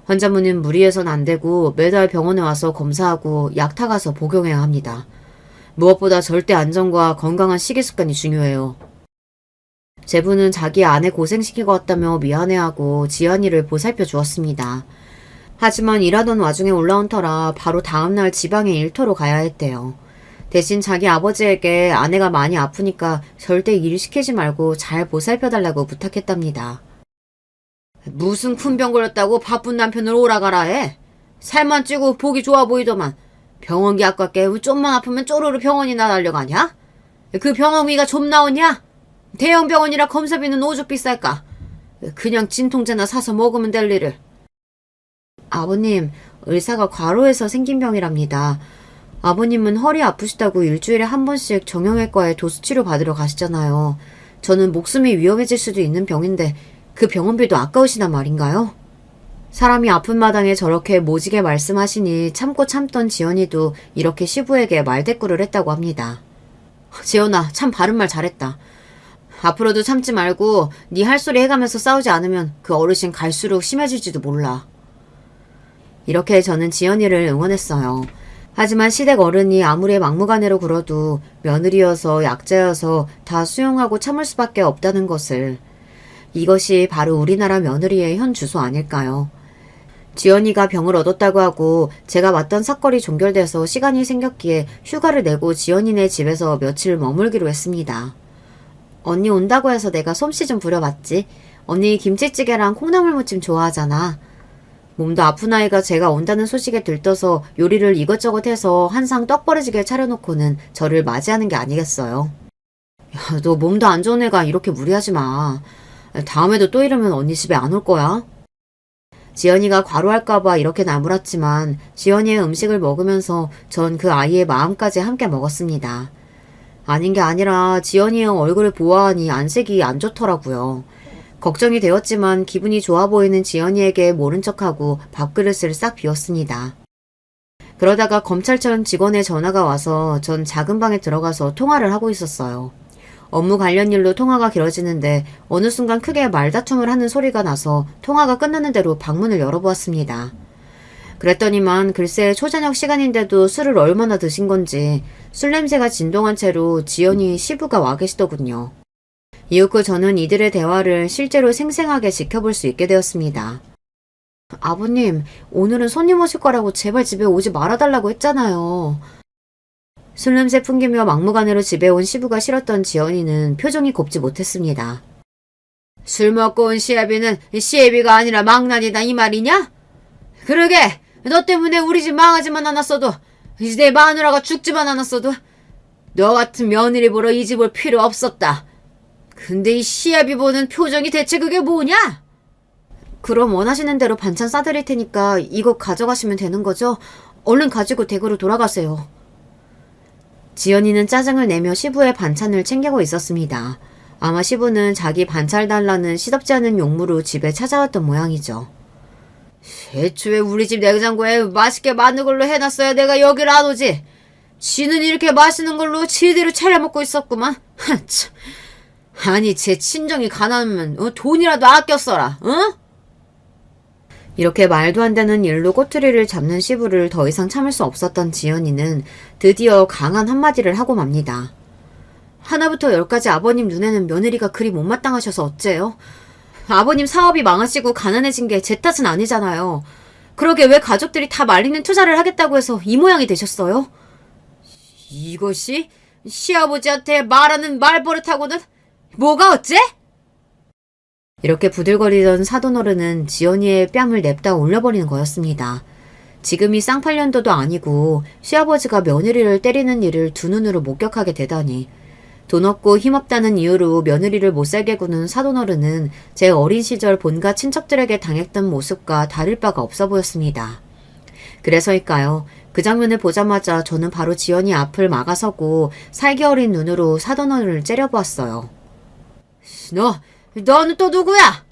Speaker 1: 환자분은 무리해선 안 되고 매달 병원에 와서 검사하고 약 타가서 복용해야 합니다. 무엇보다 절대 안전과 건강한 식이습관이 중요해요. 제부는 자기 아내 고생시키고 왔다며 미안해하고 지연이를 보살펴 주었습니다. 하지만 일하던 와중에 올라온 터라 바로 다음날 지방에 일터로 가야 했대요. 대신 자기 아버지에게 아내가 많이 아프니까 절대 일 시키지 말고 잘 보살펴달라고 부탁했답니다. 무슨 큰 병 걸렸다고 바쁜 남편을 오라가라 해? 살만 찌고 보기 좋아 보이더만 병원기 아깝게 좀만 아프면 쪼르르 병원이나 달려가냐? 그 병원비가 좀 나오냐? 대형 병원이라 검사비는 오죽 비쌀까? 그냥 진통제나 사서 먹으면 될 일을. 아버님, 의사가 과로해서 생긴 병이랍니다. 아버님은 허리 아프시다고 일주일에 한 번씩 정형외과에 도수치료 받으러 가시잖아요. 저는 목숨이 위험해질 수도 있는 병인데 그 병원비도 아까우시단 말인가요? 사람이 아픈 마당에 저렇게 모지게 말씀하시니 참고 참던 지연이도 이렇게 시부에게 말대꾸를 했다고 합니다. 지연아, 참 바른 말 잘했다. 앞으로도 참지 말고 네 할 소리 해가면서 싸우지 않으면 그 어르신 갈수록 심해질지도 몰라. 이렇게 저는 지연이를 응원했어요. 하지만 시댁 어른이 아무리 막무가내로 굴어도 며느리여서 약자여서 다 수용하고 참을 수밖에 없다는 것을, 이것이 바로 우리나라 며느리의 현 주소 아닐까요? 지연이가 병을 얻었다고 하고 제가 맡던 사건이 종결돼서 시간이 생겼기에 휴가를 내고 지연이네 집에서 며칠 머물기로 했습니다. 언니 온다고 해서 내가 솜씨 좀 부려봤지. 언니 김치찌개랑 콩나물무침 좋아하잖아. 몸도 아픈 아이가 제가 온다는 소식에 들떠서 요리를 이것저것 해서 한상 떡 버려지게 차려놓고는 저를 맞이하는 게 아니겠어요. 야, 너 몸도 안 좋은 애가 이렇게 무리하지 마. 다음에도 또 이러면 언니 집에 안 올 거야. 지연이가 과로할까봐 이렇게 나무랐지만 지연이의 음식을 먹으면서 전 그 아이의 마음까지 함께 먹었습니다. 아닌 게 아니라 지연이의 얼굴을 보아하니 안색이 안 좋더라고요. 걱정이 되었지만 기분이 좋아 보이는 지연이에게 모른 척하고 밥그릇을 싹 비웠습니다. 그러다가 검찰청 직원의 전화가 와서 전 작은 방에 들어가서 통화를 하고 있었어요. 업무 관련 일로 통화가 길어지는데 어느 순간 크게 말다툼을 하는 소리가 나서 통화가 끝나는 대로 방문을 열어보았습니다. 그랬더니만 글쎄 초저녁 시간인데도 술을 얼마나 드신 건지 술 냄새가 진동한 채로 지연이 시부가 와 계시더군요. 이윽고 저는 이들의 대화를 실제로 생생하게 지켜볼 수 있게 되었습니다. 아버님, 오늘은 손님 오실 거라고 제발 집에 오지 말아달라고 했잖아요. 술 냄새 풍기며 막무가내로 집에 온 시부가 싫었던 지연이는 표정이 곱지 못했습니다. 술 먹고 온 시애비는 시애비가 아니라 망나니다 이 말이냐? 그러게, 너 때문에 우리 집 망하지만 않았어도 이제 내 마누라가 죽지만 않았어도 너 같은 며느리 보러 이 집 올 필요 없었다. 근데 이 시애비 보는 표정이 대체 그게 뭐냐? 그럼 원하시는 대로 반찬 싸드릴 테니까 이거 가져가시면 되는 거죠? 얼른 가지고 댁으로 돌아가세요. 지연이는 짜증을 내며 시부의 반찬을 챙기고 있었습니다. 아마 시부는 자기 반찬 달라는 시덥지 않은 용무로 집에 찾아왔던 모양이죠. 애초에 우리 집 냉장고에 맛있게 맞는 걸로 해놨어야 내가 여기를 안 오지. 지는 이렇게 맛있는 걸로 지대로 차려 먹고 있었구만. 참. 아니 제 친정이 가난하면 돈이라도 아껴 써라. 응? 이렇게 말도 안 되는 일로 꼬투리를 잡는 시부를 더 이상 참을 수 없었던 지연이는 드디어 강한 한마디를 하고 맙니다. 하나부터 열까지 아버님 눈에는 며느리가 그리 못마땅하셔서 어째요? 아버님 사업이 망하시고 가난해진 게 제 탓은 아니잖아요. 그러게 왜 가족들이 다 말리는 투자를 하겠다고 해서 이 모양이 되셨어요? 이것이 시아버지한테 말하는 말버릇하고는 뭐가 어째? 이렇게 부들거리던 사돈어른은 지연이의 뺨을 냅다 올려버리는 거였습니다. 지금이 쌍팔년도도 아니고 시아버지가 며느리를 때리는 일을 두 눈으로 목격하게 되다니. 돈 없고 힘없다는 이유로 며느리를 못살게 구는 사돈어른은 제 어린 시절 본가 친척들에게 당했던 모습과 다를 바가 없어 보였습니다. 그래서일까요? 그 장면을 보자마자 저는 바로 지연이 앞을 막아서고 살기 어린 눈으로 사돈어른을 째려보았어요. 너는 또 누구야?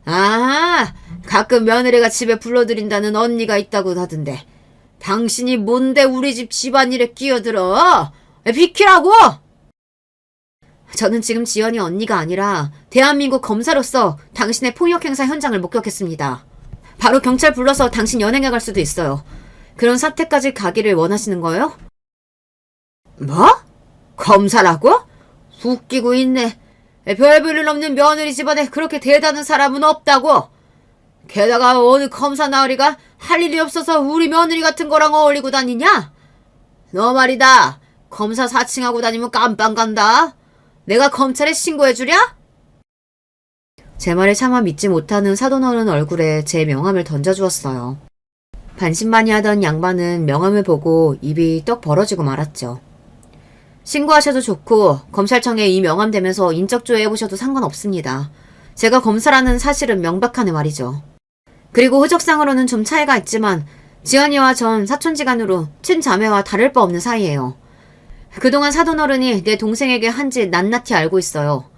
Speaker 1: 아, 가끔 며느리가 집에 불러들인다는 언니가 있다고 하던데 당신이 뭔데 우리 집 집안일에 끼어들어? 비키라고! 저는 지금 지연이 언니가 아니라 대한민국 검사로서 당신의 폭력 행사 현장을 목격했습니다. 바로 경찰 불러서 당신 연행해 갈 수도 있어요. 그런 사태까지 가기를 원하시는 거예요? 뭐? 검사라고? 웃기고 있네. 별볼일 없는 며느리 집안에 그렇게 대단한 사람은 없다고. 게다가 어느 검사 나으리가 할 일이 없어서 우리 며느리 같은 거랑 어울리고 다니냐? 너 말이다. 검사 사칭하고 다니면 깜빵 간다. 내가 검찰에 신고해주랴? 제 말에 차마 믿지 못하는 사돈어른 얼굴에 제 명함을 던져주었어요. 반신반의하던 양반은 명함을 보고 입이 떡 벌어지고 말았죠. 신고하셔도 좋고 검찰청에 이 명함 대면서 인적조회해보셔도 상관없습니다. 제가 검사라는 사실은 명백하네 말이죠. 그리고 호적상으로는 좀 차이가 있지만 지연이와 전 사촌지간으로 친자매와 다를 바 없는 사이예요. 그동안 사돈어른이 내 동생에게 한 짓 낱낱이 알고 있어요.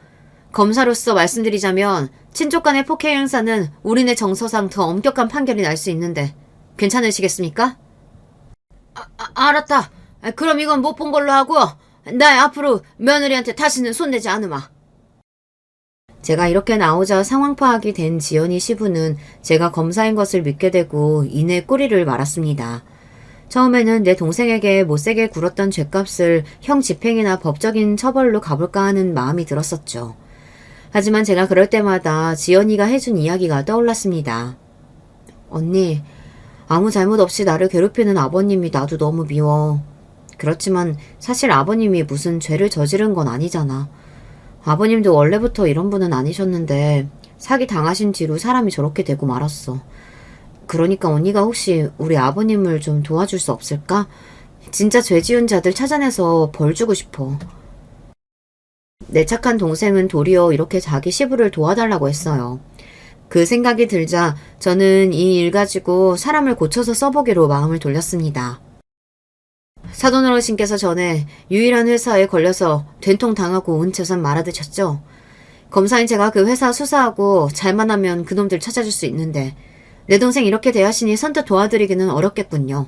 Speaker 1: 검사로서 말씀드리자면 친족 간의 폭행 행사는 우리네 정서상 더 엄격한 판결이 날 수 있는데 괜찮으시겠습니까? 알았다. 그럼 이건 못 본 걸로 하고 나 앞으로 며느리한테 다시는 손대지 않으마. 제가 이렇게 나오자 상황 파악이 된 지연이 시부는 제가 검사인 것을 믿게 되고 이내 꼬리를 말았습니다. 처음에는 내 동생에게 못세게 굴었던 죗값을 형 집행이나 법적인 처벌로 가볼까 하는 마음이 들었었죠. 하지만 제가 그럴 때마다 지연이가 해준 이야기가 떠올랐습니다. 언니, 아무 잘못 없이 나를 괴롭히는 아버님이 나도 너무 미워. 그렇지만 사실 아버님이 무슨 죄를 저지른 건 아니잖아. 아버님도 원래부터 이런 분은 아니셨는데 사기 당하신 뒤로 사람이 저렇게 되고 말았어. 그러니까 언니가 혹시 우리 아버님을 좀 도와줄 수 없을까? 진짜 죄 지은 자들 찾아내서 벌 주고 싶어. 내 착한 동생은 도리어 이렇게 자기 시부를 도와달라고 했어요. 그 생각이 들자 저는 이 일 가지고 사람을 고쳐서 써보기로 마음을 돌렸습니다. 사돈 어르신께서 전에 유일한 회사에 걸려서 된통 당하고 온 재산 말아드셨죠? 검사인 제가 그 회사 수사하고 잘만 하면 그놈들 찾아줄 수 있는데 내 동생 이렇게 대하시니 선뜻 도와드리기는 어렵겠군요.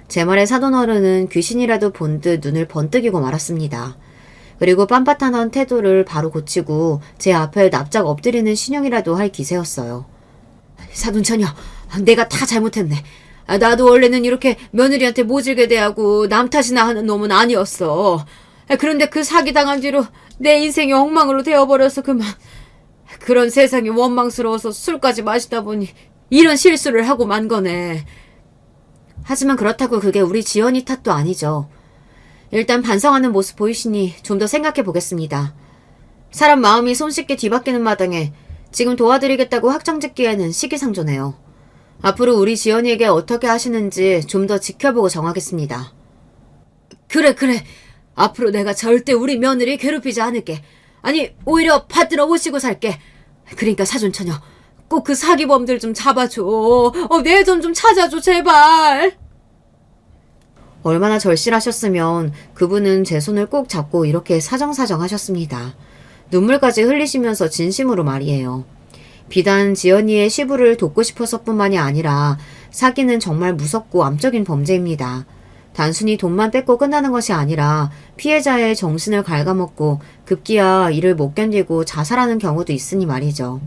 Speaker 1: 제 말에 사돈 어른은 귀신이라도 본 듯 눈을 번뜩이고 말았습니다. 그리고 빤빤한 태도를 바로 고치고 제 앞에 납작 엎드리는 신용이라도 할 기세였어요. 사돈 처녀, 내가 다 잘못했네. 나도 원래는 이렇게 며느리한테 모질게 대하고 남 탓이나 하는 놈은 아니었어. 그런데 그 사기당한 뒤로 내 인생이 엉망으로 되어버려서 그만. 그런 세상이 원망스러워서 술까지 마시다 보니 이런 실수를 하고 만 거네. 하지만 그렇다고 그게 우리 지연이 탓도 아니죠. 일단 반성하는 모습 보이시니 좀 더 생각해 보겠습니다. 사람 마음이 손쉽게 뒤바뀌는 마당에 지금 도와드리겠다고 확정짓기에는 시기상조네요. 앞으로 우리 지연이에게 어떻게 하시는지 좀 더 지켜보고 정하겠습니다. 그래. 앞으로 내가 절대 우리 며느리 괴롭히지 않을게. 아니, 오히려 받들어 오시고 살게. 그러니까 사돈처녀, 꼭 그 사기범들 좀 잡아줘. 내 돈 좀 찾아줘, 제발. 얼마나 절실하셨으면 그분은 제 손을 꼭 잡고 이렇게 사정사정 하셨습니다. 눈물까지 흘리시면서 진심으로 말이에요. 비단 지연이의 시부를 돕고 싶어서뿐만이 아니라 사기는 정말 무섭고 암적인 범죄입니다. 단순히 돈만 뺏고 끝나는 것이 아니라 피해자의 정신을 갉아먹고 급기야 이를 못 견디고 자살하는 경우도 있으니 말이죠.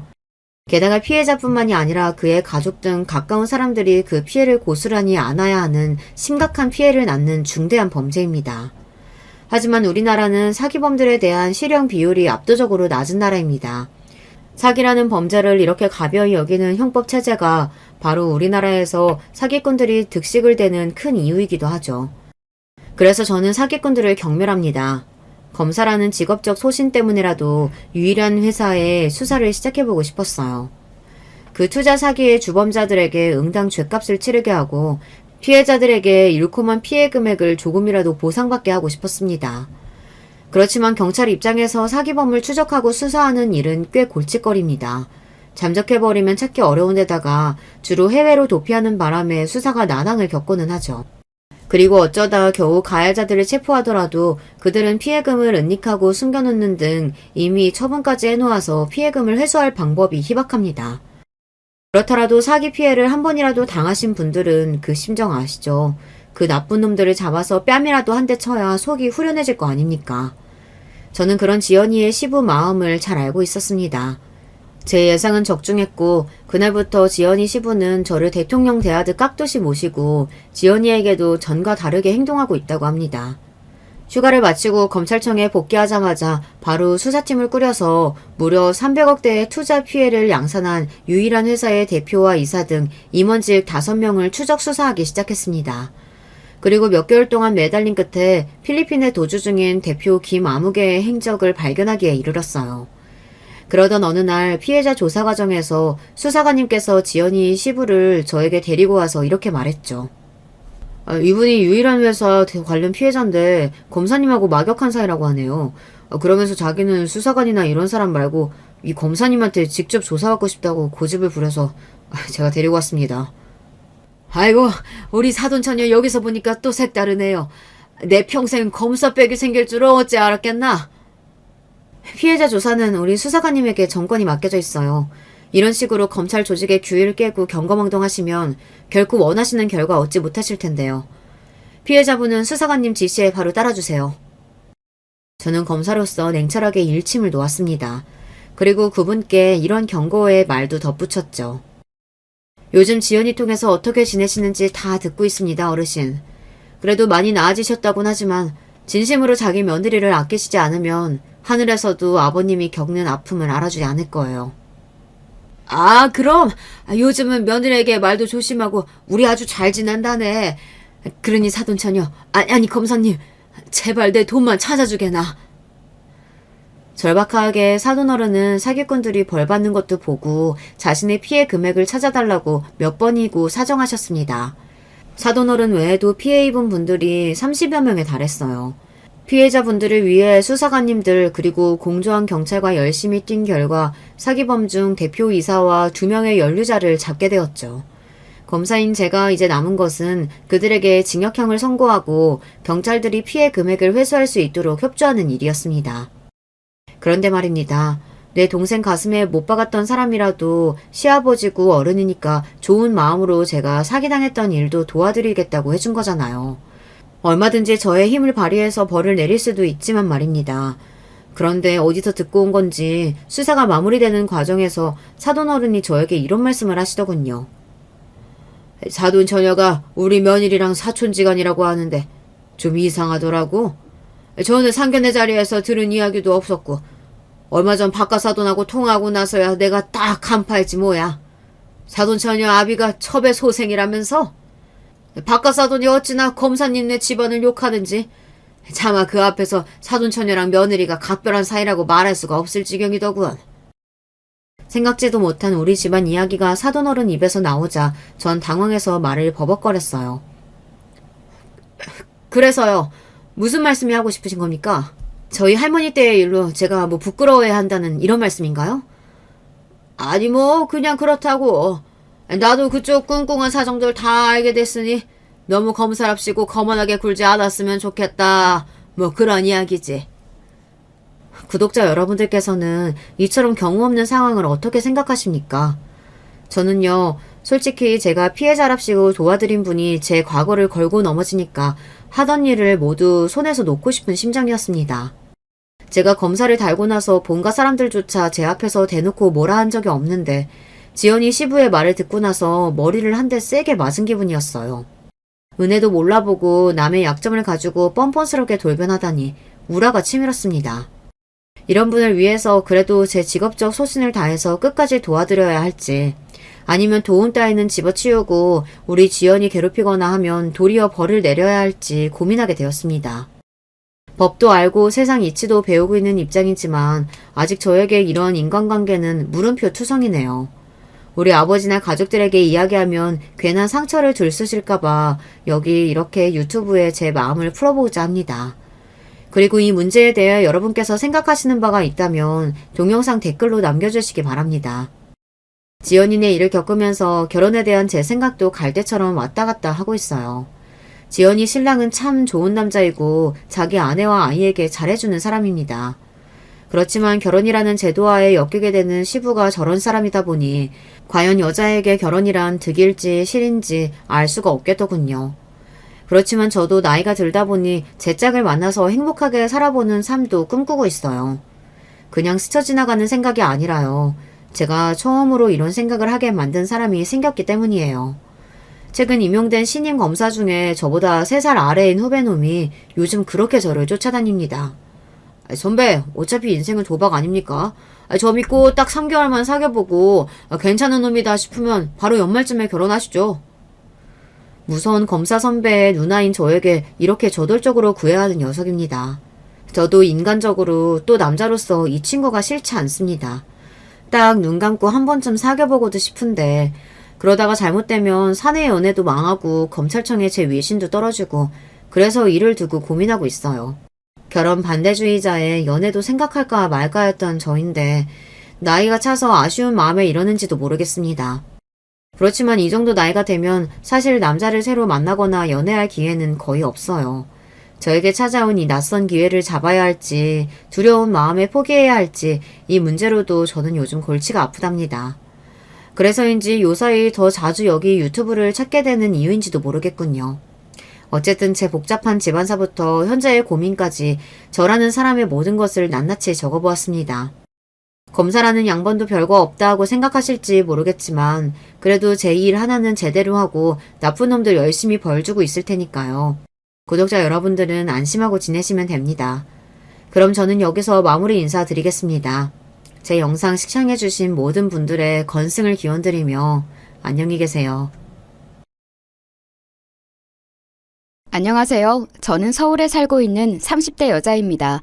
Speaker 1: 게다가 피해자뿐만이 아니라 그의 가족 등 가까운 사람들이 그 피해를 고스란히 안아야 하는 심각한 피해를 낳는 중대한 범죄입니다. 하지만 우리나라는 사기범들에 대한 실형 비율이 압도적으로 낮은 나라입니다. 사기라는 범죄를 이렇게 가벼이 여기는 형법 체제가 바로 우리나라에서 사기꾼들이 득식을 대는 큰 이유이기도 하죠. 그래서 저는 사기꾼들을 경멸합니다. 검사라는 직업적 소신 때문이라도 유일한 회사에 수사를 시작해보고 싶었어요. 그 투자 사기의 주범자들에게 응당 죗값을 치르게 하고 피해자들에게 일코만 피해 금액을 조금이라도 보상받게 하고 싶었습니다. 그렇지만 경찰 입장에서 사기범을 추적하고 수사하는 일은 꽤 골칫거리입니다. 잠적해버리면 찾기 어려운 데다가 주로 해외로 도피하는 바람에 수사가 난항을 겪고는 하죠. 그리고 어쩌다 겨우 가해자들을 체포하더라도 그들은 피해금을 은닉하고 숨겨놓는 등 이미 처분까지 해놓아서 피해금을 회수할 방법이 희박합니다. 그렇더라도 사기 피해를 한 번이라도 당하신 분들은 그 심정 아시죠? 그 나쁜 놈들을 잡아서 뺨이라도 한 대 쳐야 속이 후련해질 거 아닙니까? 저는 그런 지연이의 시부 마음을 잘 알고 있었습니다. 제 예상은 적중했고 그날부터 지연이 시부는 저를 대통령 대하듯 깍듯이 모시고 지연이에게도 전과 다르게 행동하고 있다고 합니다. 휴가를 마치고 검찰청에 복귀하자마자 바로 수사팀을 꾸려서 무려 300억대의 투자 피해를 양산한 유일한 회사의 대표와 이사 등 임원직 5명을 추적 수사하기 시작했습니다. 그리고 몇 개월 동안 매달린 끝에 필리핀에 도주 중인 대표 김아무개의 행적을 발견하기에 이르렀어요. 그러던 어느 날 피해자 조사 과정에서 수사관님께서 지연이 시부를 저에게 데리고 와서 이렇게 말했죠. 이분이 유일한 회사 관련 피해자인데 검사님하고 막역한 사이라고 하네요. 그러면서 자기는 수사관이나 이런 사람 말고 이 검사님한테 직접 조사받고 싶다고 고집을 부려서 제가 데리고 왔습니다. 아이고, 우리 사돈처녀 여기서 보니까 또 색다르네요. 내 평생 검사백이 생길 줄은 어찌 알았겠나? 피해자 조사는 우리 수사관님에게 전권이 맡겨져 있어요. 이런 식으로 검찰 조직의 규율을 깨고 경거망동하시면 결코 원하시는 결과 얻지 못하실 텐데요. 피해자분은 수사관님 지시에 바로 따라주세요. 저는 검사로서 냉철하게 일침을 놓았습니다. 그리고 그분께 이런 경고의 말도 덧붙였죠. 요즘 지연이 통해서 어떻게 지내시는지 다 듣고 있습니다, 어르신. 그래도 많이 나아지셨다곤 하지만 진심으로 자기 며느리를 아끼시지 않으면 하늘에서도 아버님이 겪는 아픔을 알아주지 않을 거예요. 아, 그럼 요즘은 며느리에게 말도 조심하고 우리 아주 잘 지낸다네. 그러니 사돈처녀, 아니 검사님, 제발 내 돈만 찾아주게나. 절박하게 사돈어른은 사기꾼들이 벌 받는 것도 보고 자신의 피해 금액을 찾아달라고 몇 번이고 사정하셨습니다. 사돈어른 외에도 피해 입은 분들이 30여 명에 달했어요. 피해자분들을 위해 수사관님들 그리고 공조한 경찰과 열심히 뛴 결과 사기범 중 대표이사와 2명의 연루자를 잡게 되었죠. 검사인 제가 이제 남은 것은 그들에게 징역형을 선고하고 경찰들이 피해 금액을 회수할 수 있도록 협조하는 일이었습니다. 그런데 말입니다. 내 동생 가슴에 못 박았던 사람이라도 시아버지고 어른이니까 좋은 마음으로 제가 사기당했던 일도 도와드리겠다고 해준 거잖아요. 얼마든지 저의 힘을 발휘해서 벌을 내릴 수도 있지만 말입니다. 그런데 어디서 듣고 온 건지 수사가 마무리되는 과정에서 사돈어른이 저에게 이런 말씀을 하시더군요. 사돈처녀가 우리 며느리랑 사촌지간이라고 하는데 좀 이상하더라고. 저는 상견례 자리에서 들은 이야기도 없었고 얼마 전 바깥사돈하고 통하고 나서야 내가 딱 간파했지 뭐야. 사돈처녀 아비가 첩의 소생이라면서? 바깥사돈이 어찌나 검사님네 집안을 욕하는지 차마 그 앞에서 사돈처녀랑 며느리가 각별한 사이라고 말할 수가 없을 지경이더군. 생각지도 못한 우리 집안 이야기가 사돈어른 입에서 나오자 전 당황해서 말을 버벅거렸어요. 그래서요. 무슨 말씀이 하고 싶으신 겁니까? 저희 할머니 때의 일로 제가 뭐 부끄러워해야 한다는 이런 말씀인가요? 아니 뭐 그냥 그렇다고. 나도 그쪽 꿍꿍한 사정들 다 알게 됐으니 너무 검사랍시고 거만하게 굴지 않았으면 좋겠다. 뭐 그런 이야기지. 구독자 여러분들께서는 이처럼 경우 없는 상황을 어떻게 생각하십니까? 저는요, 솔직히 제가 피해자랍시고 도와드린 분이 제 과거를 걸고 넘어지니까 하던 일을 모두 손에서 놓고 싶은 심정이었습니다. 제가 검사를 달고 나서 본가 사람들조차 제 앞에서 대놓고 뭐라 한 적이 없는데 지연이 시부의 말을 듣고 나서 머리를 한 대 세게 맞은 기분이었어요. 은혜도 몰라보고 남의 약점을 가지고 뻔뻔스럽게 돌변하다니 우라가 치밀었습니다. 이런 분을 위해서 그래도 제 직업적 소신을 다해서 끝까지 도와드려야 할지 아니면 도움 따위는 집어치우고 우리 지연이 괴롭히거나 하면 도리어 벌을 내려야 할지 고민하게 되었습니다. 법도 알고 세상 이치도 배우고 있는 입장이지만 아직 저에게 이런 인간관계는 물음표 투성이네요. 우리 아버지나 가족들에게 이야기하면 괜한 상처를 들쑤실까봐 여기 이렇게 유튜브에 제 마음을 풀어보고자 합니다. 그리고 이 문제에 대해 여러분께서 생각하시는 바가 있다면 동영상 댓글로 남겨주시기 바랍니다. 지연이네 일을 겪으면서 결혼에 대한 제 생각도 갈대처럼 왔다 갔다 하고 있어요. 지연이 신랑은 참 좋은 남자이고 자기 아내와 아이에게 잘해주는 사람입니다. 그렇지만 결혼이라는 제도하에 엮이게 되는 시부가 저런 사람이다 보니 과연 여자에게 결혼이란 득일지 실인지 알 수가 없겠더군요. 그렇지만 저도 나이가 들다 보니 제 짝을 만나서 행복하게 살아보는 삶도 꿈꾸고 있어요. 그냥 스쳐 지나가는 생각이 아니라요. 제가 처음으로 이런 생각을 하게 만든 사람이 생겼기 때문이에요. 최근 임용된 신임 검사 중에 저보다 3살 아래인 후배놈이 요즘 그렇게 저를 쫓아다닙니다. 선배, 어차피 인생은 도박 아닙니까? 저 믿고 딱 3개월만 사귀어보고 괜찮은 놈이다 싶으면 바로 연말쯤에 결혼하시죠. 무서운 검사 선배의 누나인 저에게 이렇게 저돌적으로 구애야 하는 녀석입니다. 저도 인간적으로 또 남자로서 이 친구가 싫지 않습니다. 딱 눈 감고 한 번쯤 사귀어보고도 싶은데 그러다가 잘못되면 사내 연애도 망하고 검찰청에 제 위신도 떨어지고 그래서 이를 두고 고민하고 있어요. 결혼 반대주의자의 연애도 생각할까 말까 했던 저인데 나이가 차서 아쉬운 마음에 이러는지도 모르겠습니다. 그렇지만 이 정도 나이가 되면 사실 남자를 새로 만나거나 연애할 기회는 거의 없어요. 저에게 찾아온 이 낯선 기회를 잡아야 할지 두려운 마음에 포기해야 할지 이 문제로도 저는 요즘 골치가 아프답니다. 그래서인지 요사이 더 자주 여기 유튜브를 찾게 되는 이유인지도 모르겠군요. 어쨌든 제 복잡한 집안사부터 현재의 고민까지 저라는 사람의 모든 것을 낱낱이 적어보았습니다. 검사라는 양반도 별거 없다 하고 생각하실지 모르겠지만 그래도 제 일 하나는 제대로 하고 나쁜 놈들 열심히 벌 주고 있을 테니까요. 구독자 여러분들은 안심하고 지내시면 됩니다. 그럼 저는 여기서 마무리 인사드리겠습니다. 제 영상 시청해주신 모든 분들의 건승을 기원드리며 안녕히 계세요.
Speaker 3: 안녕하세요. 저는 서울에 살고 있는 30대 여자입니다.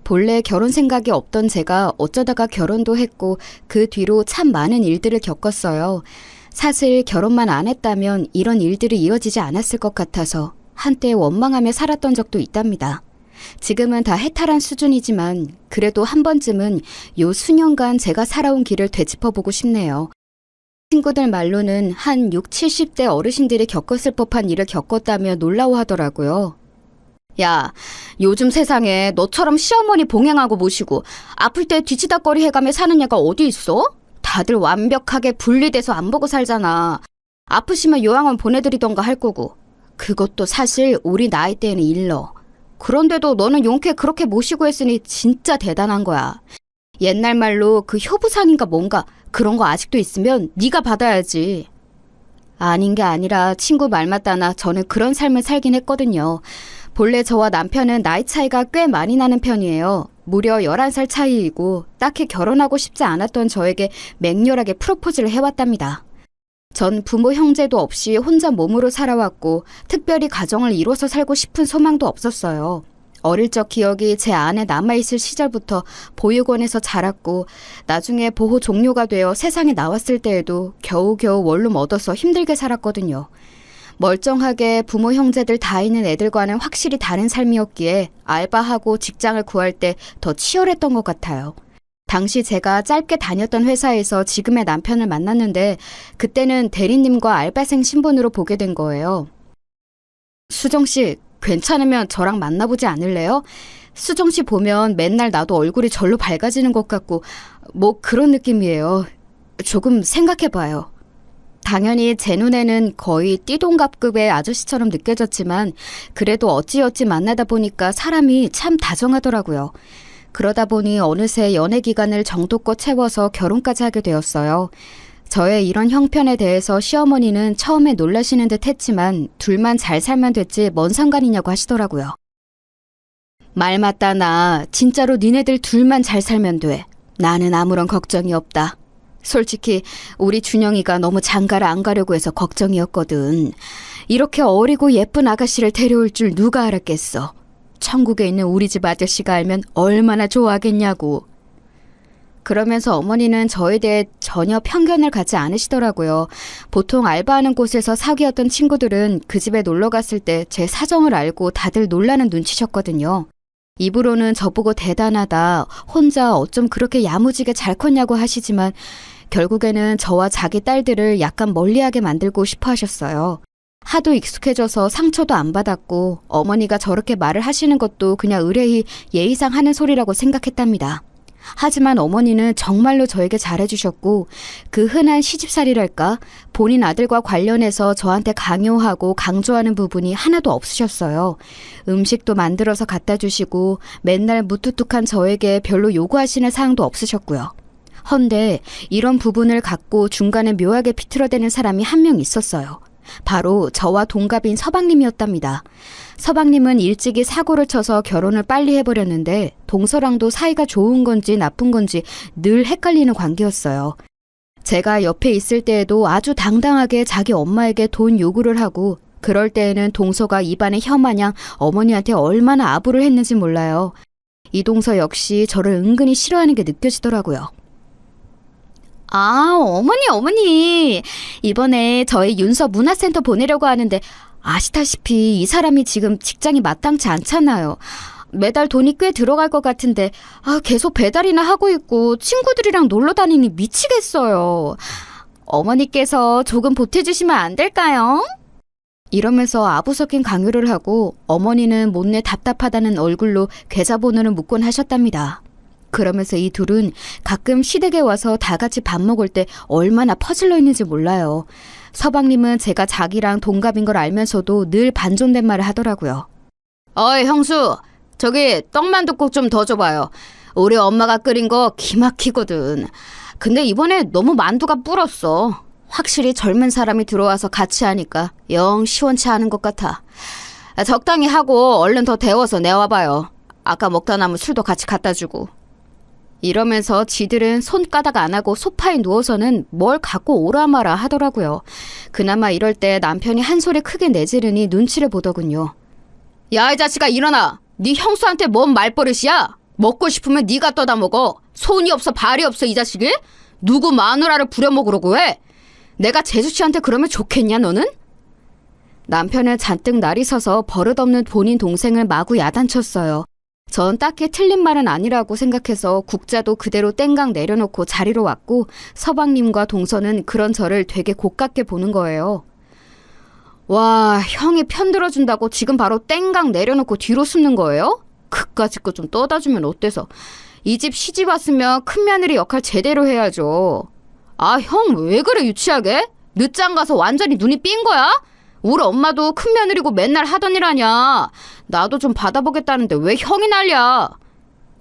Speaker 3: 본래 결혼 생각이 없던 제가 어쩌다가 결혼도 했고 그 뒤로 참 많은 일들을 겪었어요. 사실 결혼만 안 했다면 이런 일들이 이어지지 않았을 것 같아서 한때 원망하며 살았던 적도 있답니다. 지금은 다 해탈한 수준이지만 그래도 한 번쯤은 요 수년간 제가 살아온 길을 되짚어보고 싶네요. 친구들 말로는 한 6, 70대 어르신들이 겪었을 법한 일을 겪었다며 놀라워하더라고요. 야, 요즘 세상에 너처럼 시어머니 봉행하고 모시고 아플 때 뒤치다꺼리 해가며 사는 애가 어디 있어? 다들 완벽하게 분리돼서 안 보고 살잖아. 아프시면 요양원 보내드리던가 할 거고. 그것도 사실 우리 나이 때에는 일러. 그런데도 너는 용케 그렇게 모시고 했으니 진짜 대단한 거야. 옛날 말로 그 효부상인가 뭔가 그런 거 아직도 있으면 네가 받아야지. 아닌 게 아니라 친구 말 맞다나 저는 그런 삶을 살긴 했거든요. 본래 저와 남편은 나이 차이가 꽤 많이 나는 편이에요. 무려 11살 차이이고 딱히 결혼하고 싶지 않았던 저에게 맹렬하게 프로포즈를 해왔답니다. 전 부모 형제도 없이 혼자 몸으로 살아왔고 특별히 가정을 이뤄서 살고 싶은 소망도 없었어요. 어릴 적 기억이 제 안에 남아있을 시절부터 보육원에서 자랐고 나중에 보호 종료가 되어 세상에 나왔을 때에도 겨우겨우 원룸 얻어서 힘들게 살았거든요. 멀쩡하게 부모 형제들 다 있는 애들과는 확실히 다른 삶이었기에 알바하고 직장을 구할 때 더 치열했던 것 같아요. 당시 제가 짧게 다녔던 회사에서 지금의 남편을 만났는데 그때는 대리님과 알바생 신분으로 보게 된 거예요. 수정 씨, 괜찮으면 저랑 만나보지 않을래요? 수정 씨 보면 맨날 나도 얼굴이 절로 밝아지는 것 같고 뭐 그런 느낌이에요. 조금 생각해봐요. 당연히 제 눈에는 거의 띠동갑급의 아저씨처럼 느껴졌지만 그래도 어찌어찌 만나다 보니까 사람이 참 다정하더라고요. 그러다 보니 어느새 연애 기간을 정도껏 채워서 결혼까지 하게 되었어요. 저의 이런 형편에 대해서 시어머니는 처음에 놀라시는 듯 했지만 둘만 잘 살면 됐지 뭔 상관이냐고 하시더라고요. 말 맞다 나 진짜로 니네들 둘만 잘 살면 돼. 나는 아무런 걱정이 없다. 솔직히 우리 준영이가 너무 장가를 안 가려고 해서 걱정이었거든. 이렇게 어리고 예쁜 아가씨를 데려올 줄 누가 알았겠어. 천국에 있는 우리 집 아저씨가 알면 얼마나 좋아하겠냐고. 그러면서 어머니는 저에 대해 전혀 편견을 갖지 않으시더라고요. 보통 알바하는 곳에서 사귀었던 친구들은 그 집에 놀러 갔을 때 제 사정을 알고 다들 놀라는 눈치셨거든요. 입으로는 저보고 대단하다, 혼자 어쩜 그렇게 야무지게 잘 컸냐고 하시지만 결국에는 저와 자기 딸들을 약간 멀리하게 만들고 싶어 하셨어요. 하도 익숙해져서 상처도 안 받았고 어머니가 저렇게 말을 하시는 것도 그냥 의뢰히 예의상 하는 소리라고 생각했답니다. 하지만 어머니는 정말로 저에게 잘해주셨고 그 흔한 시집살이랄까 본인 아들과 관련해서 저한테 강요하고 강조하는 부분이 하나도 없으셨어요. 음식도 만들어서 갖다 주시고 맨날 무뚝뚝한 저에게 별로 요구하시는 사항도 없으셨고요. 헌데 이런 부분을 갖고 중간에 묘하게 비틀어대는 사람이 한 명 있었어요. 바로 저와 동갑인 서방님이었답니다. 서방님은 일찍이 사고를 쳐서 결혼을 빨리 해버렸는데 동서랑도 사이가 좋은 건지 나쁜 건지 늘 헷갈리는 관계였어요. 제가 옆에 있을 때에도 아주 당당하게 자기 엄마에게 돈 요구를 하고 그럴 때에는 동서가 입안에 혀마냥 어머니한테 얼마나 아부를 했는지 몰라요. 이 동서 역시 저를 은근히 싫어하는 게 느껴지더라고요. 아, 어머니. 이번에 저희 윤서 문화센터 보내려고 하는데 아시다시피 이 사람이 지금 직장이 마땅치 않잖아요. 매달 돈이 꽤 들어갈 것 같은데 계속 배달이나 하고 있고 친구들이랑 놀러 다니니 미치겠어요. 어머니께서 조금 보태주시면 안 될까요? 이러면서 아부 섞인 강요를 하고 어머니는 못내 답답하다는 얼굴로 계좌번호를 묻곤 하셨답니다. 그러면서 이 둘은 가끔 시댁에 와서 다 같이 밥 먹을 때 얼마나 퍼질러 있는지 몰라요. 서방님은 제가 자기랑 동갑인 걸 알면서도 늘 반존된 말을 하더라고요. 어이 형수, 저기 떡만둣국 좀 더 줘봐요. 우리 엄마가 끓인 거 기막히거든. 근데 이번에 너무 만두가 불었어. 확실히 젊은 사람이 들어와서 같이 하니까 영 시원치 않은 것 같아. 적당히 하고 얼른 더 데워서 내와봐요. 아까 먹다 남은 술도 같이 갖다 주고. 이러면서 지들은 손가락 안 하고 소파에 누워서는 뭘 갖고 오라 마라 하더라고요. 그나마 이럴 때 남편이 한 소리 크게 내지르니 눈치를 보더군요. 야, 이 자식아 일어나. 네 형수한테 뭔 말버릇이야? 먹고 싶으면 네가 떠다 먹어. 손이 없어 발이 없어 이 자식이? 누구 마누라를 부려먹으려고 해? 내가 재수씨한테 그러면 좋겠냐 너는? 남편은 잔뜩 날이 서서 버릇없는 본인 동생을 마구 야단쳤어요. 전 딱히 틀린 말은 아니라고 생각해서 국자도 그대로 땡강 내려놓고 자리로 왔고 서방님과 동서는 그런 저를 되게 고깝게 보는 거예요. 와, 형이 편들어준다고 지금 바로 땡강 내려놓고 뒤로 숨는 거예요? 그까짓 거 좀 떠다 주면 어때서? 이 집 시집 왔으면 큰며느리 역할 제대로 해야죠. 아, 형 왜 그래 유치하게? 늦장 가서 완전히 눈이 삔 거야? 우리 엄마도 큰며느리고 맨날 하던 일 아냐. 나도 좀 받아보겠다는데 왜 형이 난리야?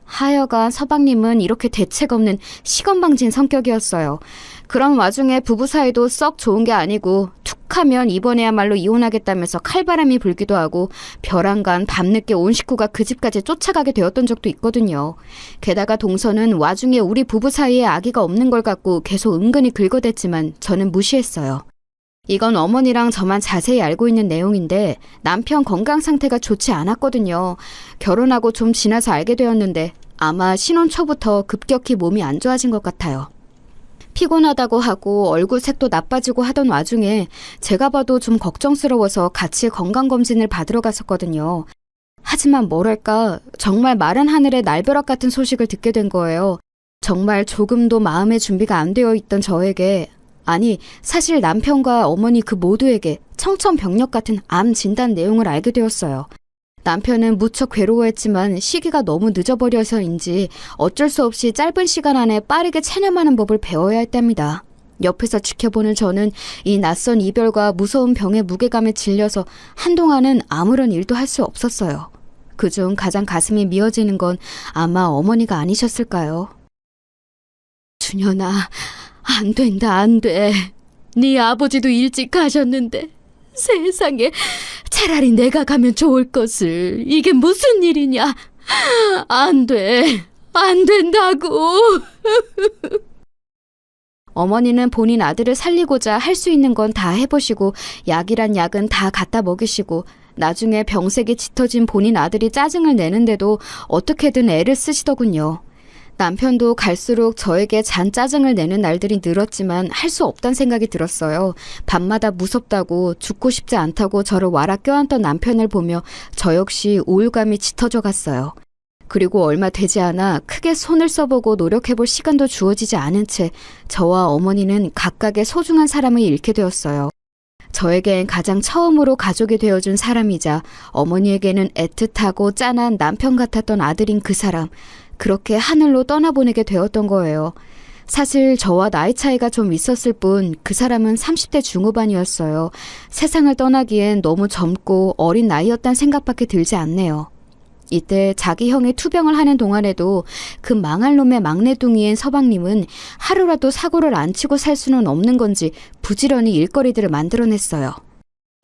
Speaker 3: 하여간 서방님은 이렇게 대책 없는 시건방진 성격이었어요. 그런 와중에 부부 사이도 썩 좋은 게 아니고 툭하면 이번에야말로 이혼하겠다면서 칼바람이 불기도 하고 벼랑간 밤늦게 온 식구가 그 집까지 쫓아가게 되었던 적도 있거든요. 게다가 동서는 와중에 우리 부부 사이에 아기가 없는 걸 갖고 계속 은근히 긁어댔지만 저는 무시했어요. 이건 어머니랑 저만 자세히 알고 있는 내용인데 남편 건강 상태가 좋지 않았거든요. 결혼하고 좀 지나서 알게 되었는데 아마 신혼 초부터 급격히 몸이 안 좋아진 것 같아요. 피곤하다고 하고 얼굴 색도 나빠지고 하던 와중에 제가 봐도 좀 걱정스러워서 같이 건강검진을 받으러 갔었거든요. 하지만 뭐랄까 정말 마른 하늘의 날벼락 같은 소식을 듣게 된 거예요. 정말 조금도 마음의 준비가 안 되어 있던 저에게 아니 사실 남편과 어머니 그 모두에게 청천벽력 같은 암 진단 내용을 알게 되었어요. 남편은 무척 괴로워했지만 시기가 너무 늦어버려서인지 어쩔 수 없이 짧은 시간 안에 빠르게 체념하는 법을 배워야 했답니다. 옆에서 지켜보는 저는 이 낯선 이별과 무서운 병의 무게감에 질려서 한동안은 아무런 일도 할 수 없었어요. 그중 가장 가슴이 미어지는 건 아마 어머니가 아니셨을까요? 준현아, 안 된다, 안 돼. 네 아버지도 일찍 가셨는데 세상에 차라리 내가 가면 좋을 것을. 이게 무슨 일이냐. 안 돼. 안 된다고. 어머니는 본인 아들을 살리고자 할 수 있는 건 다 해보시고 약이란 약은 다 갖다 먹이시고 나중에 병색이 짙어진 본인 아들이 짜증을 내는데도 어떻게든 애를 쓰시더군요. 남편도 갈수록 저에게 잔 짜증을 내는 날들이 늘었지만 할 수 없다는 생각이 들었어요. 밤마다 무섭다고 죽고 싶지 않다고 저를 와라 껴안던 남편을 보며 저 역시 우울감이 짙어져 갔어요. 그리고 얼마 되지 않아 크게 손을 써보고 노력해볼 시간도 주어지지 않은 채 저와 어머니는 각각의 소중한 사람을 잃게 되었어요. 저에겐 가장 처음으로 가족이 되어준 사람이자 어머니에게는 애틋하고 짠한 남편 같았던 아들인 그 사람, 그렇게 하늘로 떠나보내게 되었던 거예요. 사실 저와 나이 차이가 좀 있었을 뿐 그 사람은 30대 중후반이었어요. 세상을 떠나기엔 너무 젊고 어린 나이였단 생각밖에 들지 않네요. 이때 자기 형이 투병을 하는 동안에도 그 망할 놈의 막내둥이인 서방님은 하루라도 사고를 안 치고 살 수는 없는 건지 부지런히 일거리들을 만들어냈어요.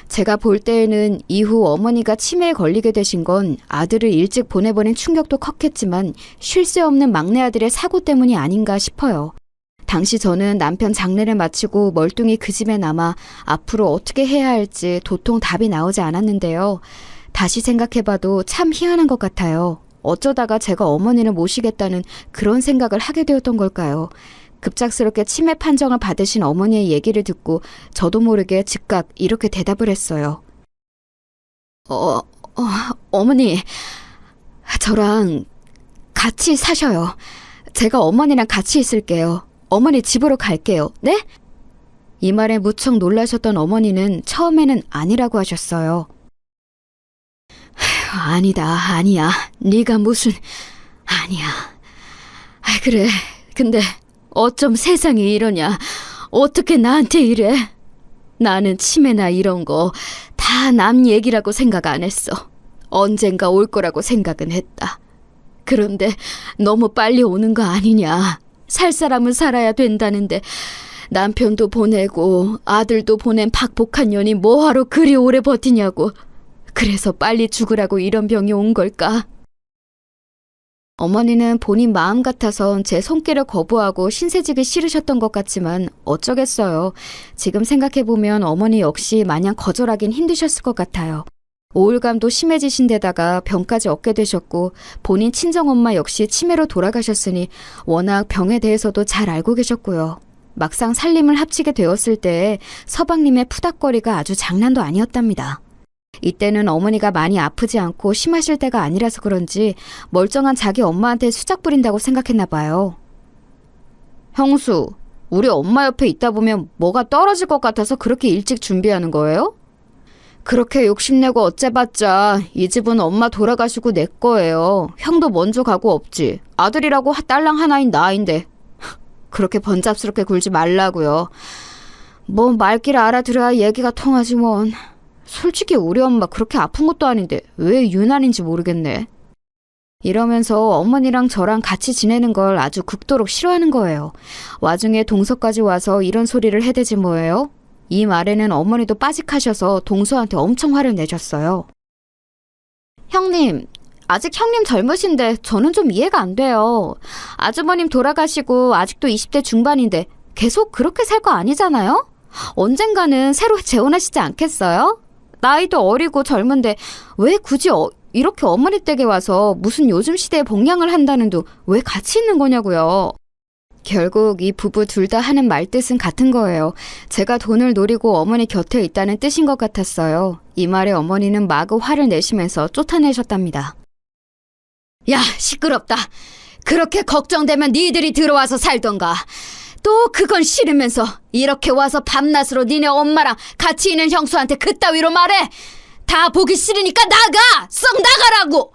Speaker 3: 제가 볼 때에는 이후 어머니가 치매에 걸리게 되신 건 아들을 일찍 보내버린 충격도 컸겠지만 쉴 새 없는 막내 아들의 사고 때문이 아닌가 싶어요. 당시 저는 남편 장례를 마치고 멀뚱히 그 집에 남아 앞으로 어떻게 해야 할지 도통 답이 나오지 않았는데요. 다시 생각해봐도 참 희한한 것 같아요. 어쩌다가 제가 어머니를 모시겠다는 그런 생각을 하게 되었던 걸까요? 급작스럽게 치매 판정을 받으신 어머니의 얘기를 듣고 저도 모르게 즉각 이렇게 대답을 했어요. 어머니, 저랑 같이 사셔요. 제가 어머니랑 같이 있을게요. 어머니 집으로 갈게요. 네? 이 말에 무척 놀라셨던 어머니는 처음에는 아니라고 하셨어요. 아니야. 네가 무슨... 아니야. 그래. 근데 어쩜 세상이 이러냐. 어떻게 나한테 이래? 나는 치매나 이런 거 다 남 얘기라고 생각 안 했어. 언젠가 올 거라고 생각은 했다. 그런데 너무 빨리 오는 거 아니냐. 살 사람은 살아야 된다는데 남편도 보내고 아들도 보낸 박복한 년이 뭐하러 그리 오래 버티냐고. 그래서 빨리 죽으라고 이런 병이 온 걸까? 어머니는 본인 마음 같아선 제 손길을 거부하고 신세지기 싫으셨던 것 같지만 어쩌겠어요. 지금 생각해보면 어머니 역시 마냥 거절하긴 힘드셨을 것 같아요. 우울감도 심해지신 데다가 병까지 얻게 되셨고 본인 친정엄마 역시 치매로 돌아가셨으니 워낙 병에 대해서도 잘 알고 계셨고요. 막상 살림을 합치게 되었을 때 서방님의 푸닥거리가 아주 장난도 아니었답니다. 이때는 어머니가 많이 아프지 않고 심하실 때가 아니라서 그런지 멀쩡한 자기 엄마한테 수작 부린다고 생각했나 봐요. 형수, 우리 엄마 옆에 있다 보면 뭐가 떨어질 것 같아서 그렇게 일찍 준비하는 거예요? 그렇게 욕심내고 어째봤자 이 집은 엄마 돌아가시고 내 거예요. 형도 먼저 가고 없지. 아들이라고 딸랑 하나인 나인데. 그렇게 번잡스럽게 굴지 말라고요. 뭐 말귀를 알아들어야 얘기가 통하지 뭔. 솔직히 우리 엄마 그렇게 아픈 것도 아닌데 왜 유난인지 모르겠네. 이러면서 어머니랑 저랑 같이 지내는 걸 아주 극도로 싫어하는 거예요. 와중에 동서까지 와서 이런 소리를 해대지 뭐예요? 이 말에는 어머니도 빠직하셔서 동서한테 엄청 화를 내셨어요. 형님, 아직 형님 젊으신데 저는 좀 이해가 안 돼요. 아주버님 돌아가시고 아직도 20대 중반인데 계속 그렇게 살 거 아니잖아요? 언젠가는 새로 재혼하시지 않겠어요? 나이도 어리고 젊은데 왜 굳이 이렇게 어머니 댁에 와서 무슨 요즘 시대에 복양을 한다는 둥 왜 같이 있는 거냐고요. 결국 이 부부 둘 다 하는 말뜻은 같은 거예요. 제가 돈을 노리고 어머니 곁에 있다는 뜻인 것 같았어요. 이 말에 어머니는 마구 화를 내시면서 쫓아내셨답니다. 야, 시끄럽다. 그렇게 걱정되면 니들이 들어와서 살던가. 또 그건 싫으면서 이렇게 와서 밤낮으로 니네 엄마랑 같이 있는 형수한테 그따위로 말해. 다 보기 싫으니까 나가! 썩 나가라고!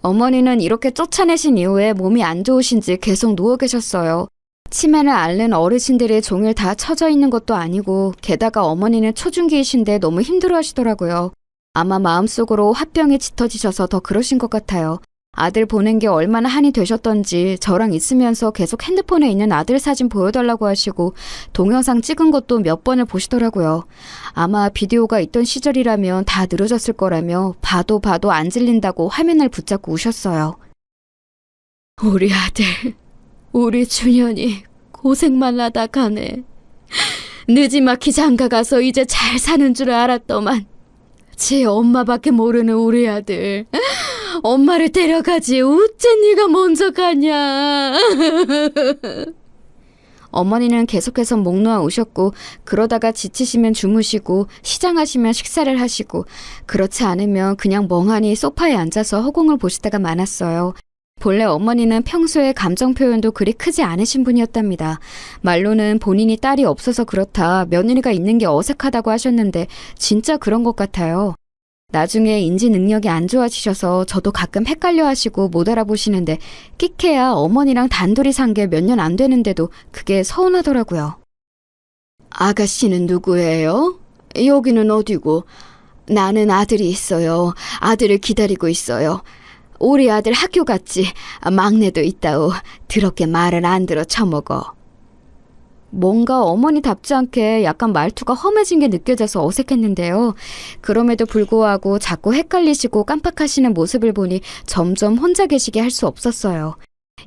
Speaker 3: 어머니는 이렇게 쫓아내신 이후에 몸이 안 좋으신지 계속 누워 계셨어요. 치매를 앓는 어르신들이 종일 다 처져 있는 것도 아니고 게다가 어머니는 초중기이신데 너무 힘들어하시더라고요. 아마 마음속으로 화병이 짙어지셔서 더 그러신 것 같아요. 아들 보낸 게 얼마나 한이 되셨던지 저랑 있으면서 계속 핸드폰에 있는 아들 사진 보여달라고 하시고 동영상 찍은 것도 몇 번을 보시더라고요. 아마 비디오가 있던 시절이라면 다 늘어졌을 거라며 봐도 안 질린다고 화면을 붙잡고 우셨어요. 우리 아들, 우리 준현이 고생만 하다 가네. 느지막이 장가가서 이제 잘 사는 줄 알았더만 지 엄마밖에 모르는 우리 아들. 엄마를 데려가지 어째 네가 먼저 가냐. 어머니는 계속해서 목 놓아 우셨고 그러다가 지치시면 주무시고 시장하시면 식사를 하시고 그렇지 않으면 그냥 멍하니 소파에 앉아서 허공을 보시다가 많았어요. 본래 어머니는 평소에 감정 표현도 그리 크지 않으신 분이었답니다. 말로는 본인이 딸이 없어서 그렇다 며느리가 있는 게 어색하다고 하셨는데 진짜 그런 것 같아요. 나중에 인지 능력이 안 좋아지셔서 저도 가끔 헷갈려 하시고 못 알아보시는데 끽해야 어머니랑 단둘이 산 게 몇 년 안 되는데도 그게 서운하더라고요. 아가씨는 누구예요? 여기는 어디고? 나는 아들이 있어요. 아들을 기다리고 있어요. 우리 아들 학교 갔지. 막내도 있다오. 더럽게 말을 안 들어 처먹어. 뭔가 어머니답지 않게 약간 말투가 험해진 게 느껴져서 어색했는데요. 그럼에도 불구하고 자꾸 헷갈리시고 깜빡하시는 모습을 보니 점점 혼자 계시게 할 수 없었어요.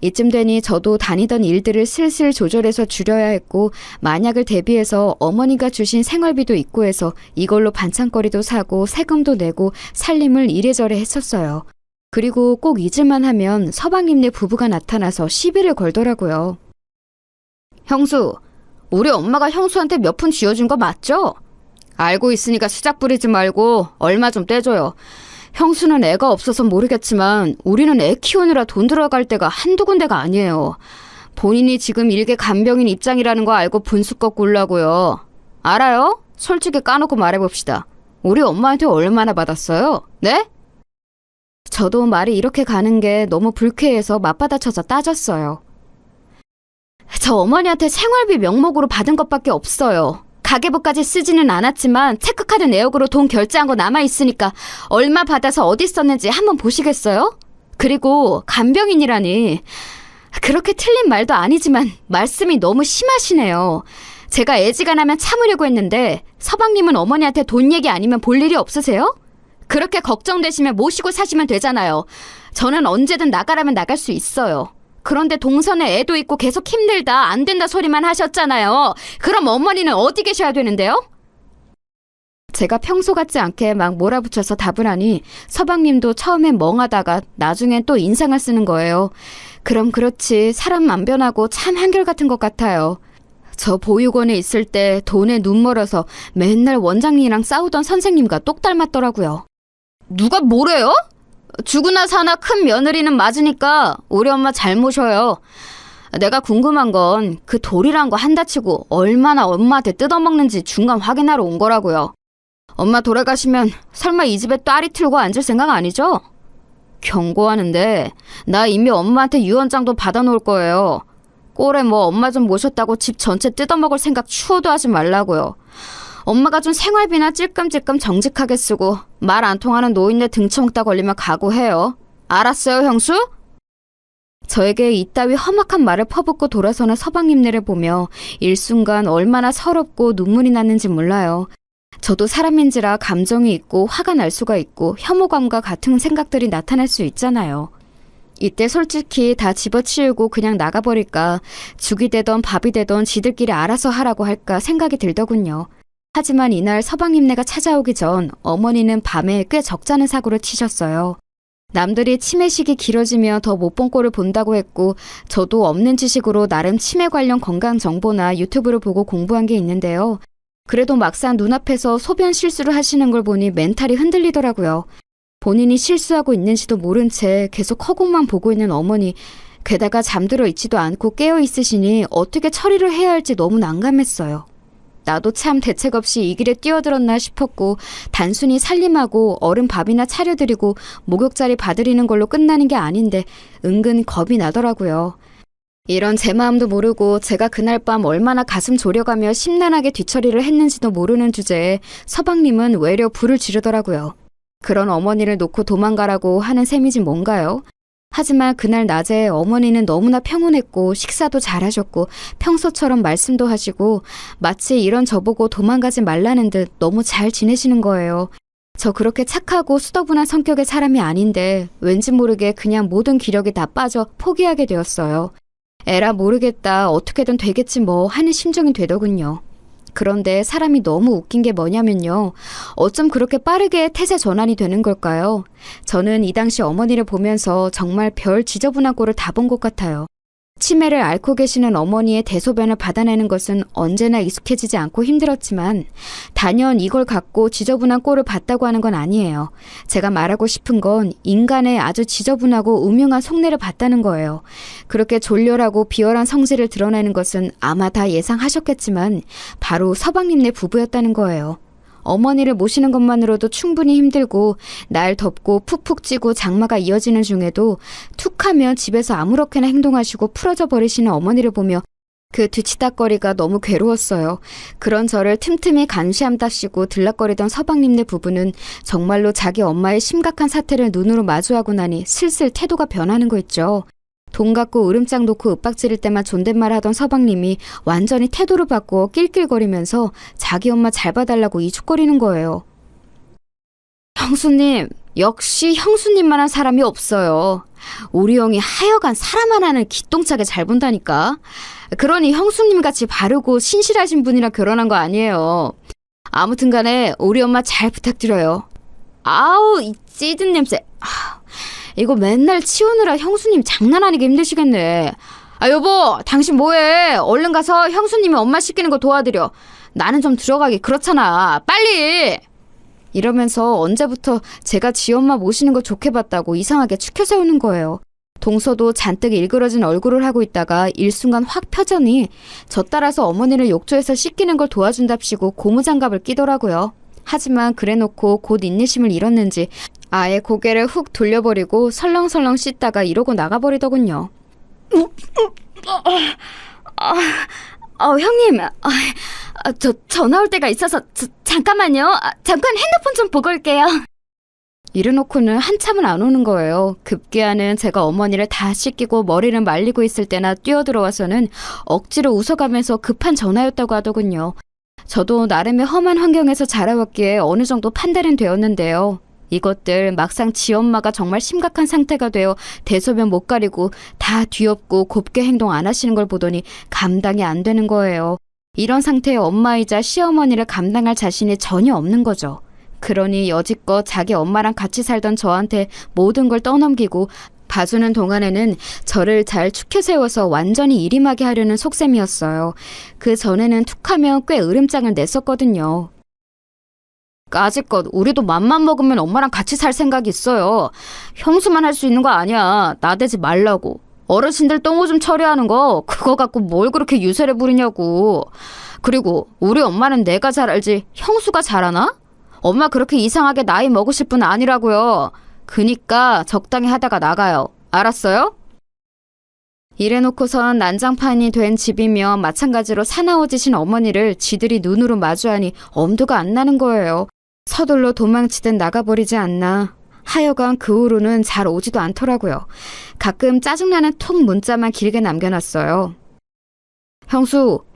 Speaker 3: 이쯤 되니 저도 다니던 일들을 슬슬 조절해서 줄여야 했고 만약을 대비해서 어머니가 주신 생활비도 있고 해서 이걸로 반찬거리도 사고 세금도 내고 살림을 이래저래 했었어요. 그리고 꼭 잊을만 하면 서방님네 부부가 나타나서 시비를 걸더라고요. 형수, 우리 엄마가 형수한테 몇 푼 쥐어준 거 맞죠? 알고 있으니까 수작 부리지 말고 얼마 좀 떼줘요. 형수는 애가 없어서 모르겠지만 우리는 애 키우느라 돈 들어갈 때가 한두 군데가 아니에요. 본인이 지금 일개 간병인 입장이라는 거 알고 분수 꺾고 오려고요. 알아요? 솔직히 까놓고 말해봅시다. 우리 엄마한테 얼마나 받았어요? 네? 저도 말이 이렇게 가는 게 너무 불쾌해서 맞받아쳐서 따졌어요. 저 어머니한테 생활비 명목으로 받은 것밖에 없어요. 가계부까지 쓰지는 않았지만 체크카드 내역으로 돈 결제한 거 남아있으니까 얼마 받아서 어디 썼는지 한번 보시겠어요? 그리고 간병인이라니 그렇게 틀린 말도 아니지만 말씀이 너무 심하시네요. 제가 애지간하면 참으려고 했는데 서방님은 어머니한테 돈 얘기 아니면 볼 일이 없으세요? 그렇게 걱정되시면 모시고 사시면 되잖아요. 저는 언제든 나가라면 나갈 수 있어요. 그런데 동선에 애도 있고 계속 힘들다 안 된다 소리만 하셨잖아요. 그럼 어머니는 어디 계셔야 되는데요? 제가 평소 같지 않게 막 몰아붙여서 답을 하니 서방님도 처음엔 멍하다가 나중엔 또 인상을 쓰는 거예요. 그럼 그렇지 사람 안 변하고 참 한결같은 것 같아요. 저 보육원에 있을 때 돈에 눈 멀어서 맨날 원장님이랑 싸우던 선생님과 똑 닮았더라고요. 누가 뭐래요? 죽으나 사나 큰 며느리는 맞으니까 우리 엄마 잘 모셔요. 내가 궁금한 건 그 돌이란 거 한다 치고 얼마나 엄마한테 뜯어먹는지 중간 확인하러 온 거라고요. 엄마 돌아가시면 설마 이 집에 딸이 틀고 앉을 생각 아니죠? 경고하는데 나 이미 엄마한테 유언장도 받아놓을 거예요. 꼴에 뭐 엄마 좀 모셨다고 집 전체 뜯어먹을 생각 추호도 하지 말라고요. 엄마가 준 생활비나 찔끔찔끔 정직하게 쓰고 말 안 통하는 노인네 등쳐먹다 걸리면 각오해요. 알았어요, 형수? 저에게 이따위 험악한 말을 퍼붓고 돌아서는 서방님네를 보며 일순간 얼마나 서럽고 눈물이 났는지 몰라요. 저도 사람인지라 감정이 있고 화가 날 수가 있고 혐오감과 같은 생각들이 나타날 수 있잖아요. 이때 솔직히 다 집어치우고 그냥 나가버릴까 죽이 되던 밥이 되던 지들끼리 알아서 하라고 할까 생각이 들더군요. 하지만 이날 서방님네가 찾아오기 전 어머니는 밤에 꽤 적잖은 사고를 치셨어요. 남들이 치매식이 길어지며 더 못 본 꼴을 본다고 했고 저도 없는 지식으로 나름 치매 관련 건강 정보나 유튜브를 보고 공부한 게 있는데요. 그래도 막상 눈앞에서 소변 실수를 하시는 걸 보니 멘탈이 흔들리더라고요. 본인이 실수하고 있는지도 모른 채 계속 허공만 보고 있는 어머니, 게다가 잠들어 있지도 않고 깨어 있으시니 어떻게 처리를 해야 할지 너무 난감했어요. 나도 참 대책 없이 이 길에 뛰어들었나 싶었고 단순히 살림하고 얼음 밥이나 차려드리고 목욕자리 봐드리는 걸로 끝나는 게 아닌데 은근 겁이 나더라고요. 이런 제 마음도 모르고 제가 그날 밤 얼마나 가슴 졸여가며 심란하게 뒤처리를 했는지도 모르는 주제에 서방님은 외려 불을 지르더라고요. 그런 어머니를 놓고 도망가라고 하는 셈이지 뭔가요? 하지만 그날 낮에 어머니는 너무나 평온했고 식사도 잘하셨고 평소처럼 말씀도 하시고 마치 이런 저보고 도망가지 말라는 듯 너무 잘 지내시는 거예요. 저 그렇게 착하고 수더분한 성격의 사람이 아닌데 왠지 모르게 그냥 모든 기력이 다 빠져 포기하게 되었어요. 에라 모르겠다 어떻게든 되겠지 뭐 하는 심정이 되더군요. 그런데 사람이 너무 웃긴 게 뭐냐면요. 어쩜 그렇게 빠르게 태세 전환이 되는 걸까요? 저는 이 당시 어머니를 보면서 정말 별 지저분한 꼴을 다 본 것 같아요. 치매를 앓고 계시는 어머니의 대소변을 받아내는 것은 언제나 익숙해지지 않고 힘들었지만 단연 이걸 갖고 지저분한 꼴을 봤다고 하는 건 아니에요. 제가 말하고 싶은 건 인간의 아주 지저분하고 음흉한 속내를 봤다는 거예요. 그렇게 졸렬하고 비열한 성질을 드러내는 것은 아마 다 예상하셨겠지만 바로 서방님네 부부였다는 거예요. 어머니를 모시는 것만으로도 충분히 힘들고 날 덥고 푹푹 찌고 장마가 이어지는 중에도 툭하면 집에서 아무렇게나 행동하시고 풀어져 버리시는 어머니를 보며 그 뒤치다거리가 너무 괴로웠어요. 그런 저를 틈틈이 감시함답시고 들락거리던 서방님네 부부는 정말로 자기 엄마의 심각한 사태를 눈으로 마주하고 나니 슬슬 태도가 변하는 거 있죠. 돈 갖고 으름장 놓고 윽박지를 때만 존댓말 하던 서방님이 완전히 태도를 바꾸어 낄낄거리면서 자기 엄마 잘 봐달라고 이죽거리는 거예요. 형수님, 역시 형수님만한 사람이 없어요. 우리 형이 하여간 사람 하나는 기똥차게 잘 본다니까. 그러니 형수님같이 바르고 신실하신 분이랑 결혼한 거 아니에요. 아무튼 간에 우리 엄마 잘 부탁드려요. 아우, 이 찌든 냄새. 이거 맨날 치우느라 형수님 장난 아니게 힘드시겠네. 아 여보, 당신 뭐해? 얼른 가서 형수님이 엄마 씻기는 거 도와드려. 나는 좀 들어가기 그렇잖아. 빨리! 이러면서 언제부터 제가 지 엄마 모시는 거 좋게 봤다고 이상하게 추켜 세우는 거예요. 동서도 잔뜩 일그러진 얼굴을 하고 있다가 일순간 확 펴더니 저 따라서 어머니를 욕조에서 씻기는 걸 도와준답시고 고무장갑을 끼더라고요. 하지만 그래놓고 곧 인내심을 잃었는지 아예 고개를 훅 돌려버리고 설렁설렁 씻다가 이러고 나가버리더군요. 형님, 저 전화 올 때가 있어서 잠깐만요. 잠깐 핸드폰 좀 보고 올게요. 이래놓고는 한참을 안 오는 거예요. 급기야는 제가 어머니를 다 씻기고 머리를 말리고 있을 때나 뛰어들어와서는 억지로 웃어가면서 급한 전화였다고 하더군요. 저도 나름의 험한 환경에서 자라왔기에 어느 정도 판단은 되었는데요. 이것들 막상 지 엄마가 정말 심각한 상태가 되어 대소변 못 가리고 다 뒤엎고 곱게 행동 안 하시는 걸 보더니 감당이 안 되는 거예요. 이런 상태의 엄마이자 시어머니를 감당할 자신이 전혀 없는 거죠. 그러니 여지껏 자기 엄마랑 같이 살던 저한테 모든 걸 떠넘기고 봐주는 동안에는 저를 잘 축혀 세워서 완전히 일임하게 하려는 속셈이었어요. 그 전에는 툭하면 꽤 으름장을 냈었거든요. 까짓것 우리도 맘만 먹으면 엄마랑 같이 살 생각이 있어요. 형수만 할 수 있는 거 아니야. 나대지 말라고. 어르신들 똥오줌 처리하는 거 그거 갖고 뭘 그렇게 유세를 부리냐고. 그리고 우리 엄마는 내가 잘 알지 형수가 잘 아나? 엄마 그렇게 이상하게 나이 먹으실 분 아니라고요. 그니까 적당히 하다가 나가요. 알았어요? 이래놓고선 난장판이 된 집이며 마찬가지로 사나워지신 어머니를 지들이 눈으로 마주하니 엄두가 안 나는 거예요. 서둘러 도망치듯 나가버리지 않나. 하여간 그 후로는 잘 오지도 않더라고요. 가끔 짜증나는 톡 문자만 길게 남겨놨어요.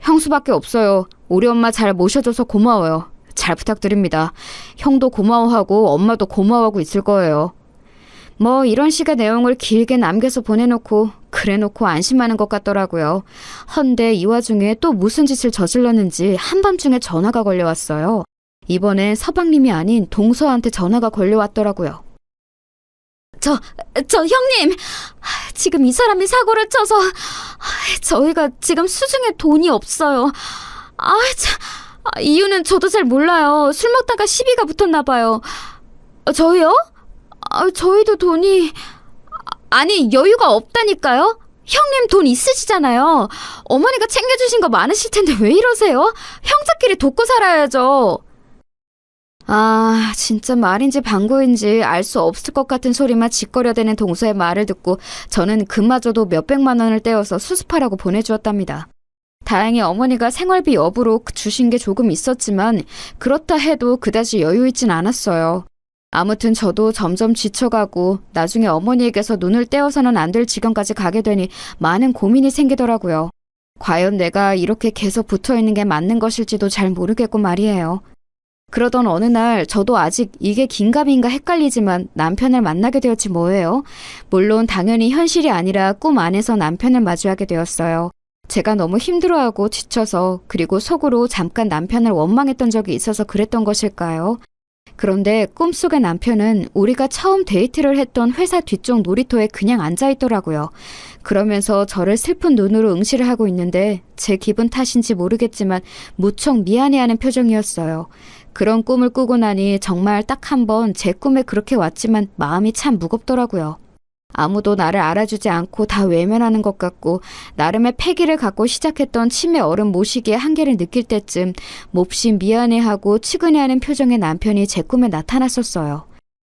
Speaker 3: 형수밖에 없어요. 우리 엄마 잘 모셔줘서 고마워요. 잘 부탁드립니다. 형도 고마워하고 엄마도 고마워하고 있을 거예요. 뭐 이런 식의 내용을 길게 남겨서 보내놓고 그래놓고 안심하는 것 같더라고요. 헌데 이 와중에 또 무슨 짓을 저질렀는지 한밤중에 전화가 걸려왔어요. 이번엔 서방님이 아닌 동서한테 전화가 걸려왔더라고요. 저 형님! 지금 이 사람이 사고를 쳐서 저희가 지금 수중에 돈이 없어요. 이유는 저도 잘 몰라요. 술 먹다가 시비가 붙었나 봐요. 저희요? 저희도 돈이... 아니 여유가 없다니까요? 형님 돈 있으시잖아요. 어머니가 챙겨주신 거 많으실 텐데 왜 이러세요? 형제끼리 돕고 살아야죠. 진짜 말인지 방구인지 알 수 없을 것 같은 소리만 짓거려대는 동서의 말을 듣고 저는 그마저도 몇백만 원을 떼어서 수습하라고 보내주었답니다. 다행히 어머니가 생활비 여부로 주신 게 조금 있었지만 그렇다 해도 그다지 여유 있진 않았어요. 아무튼 저도 점점 지쳐가고 나중에 어머니에게서 눈을 떼어서는 안 될 지경까지 가게 되니 많은 고민이 생기더라고요. 과연 내가 이렇게 계속 붙어있는 게 맞는 것일지도 잘 모르겠고 말이에요. 그러던 어느 날 저도 아직 이게 긴가민가 헷갈리지만 남편을 만나게 되었지 뭐예요. 물론 당연히 현실이 아니라 꿈 안에서 남편을 마주하게 되었어요. 제가 너무 힘들어하고 지쳐서 그리고 속으로 잠깐 남편을 원망했던 적이 있어서 그랬던 것일까요? 그런데 꿈속의 남편은 우리가 처음 데이트를 했던 회사 뒤쪽 놀이터에 그냥 앉아있더라고요. 그러면서 저를 슬픈 눈으로 응시를 하고 있는데 제 기분 탓인지 모르겠지만 무척 미안해하는 표정이었어요. 그런 꿈을 꾸고 나니 정말 딱 한 번 제 꿈에 그렇게 왔지만 마음이 참 무겁더라고요. 아무도 나를 알아주지 않고 다 외면하는 것 같고 나름의 패기를 갖고 시작했던 치매 어른 모시기의 한계를 느낄 때쯤 몹시 미안해하고 측은해하는 표정의 남편이 제 꿈에 나타났었어요.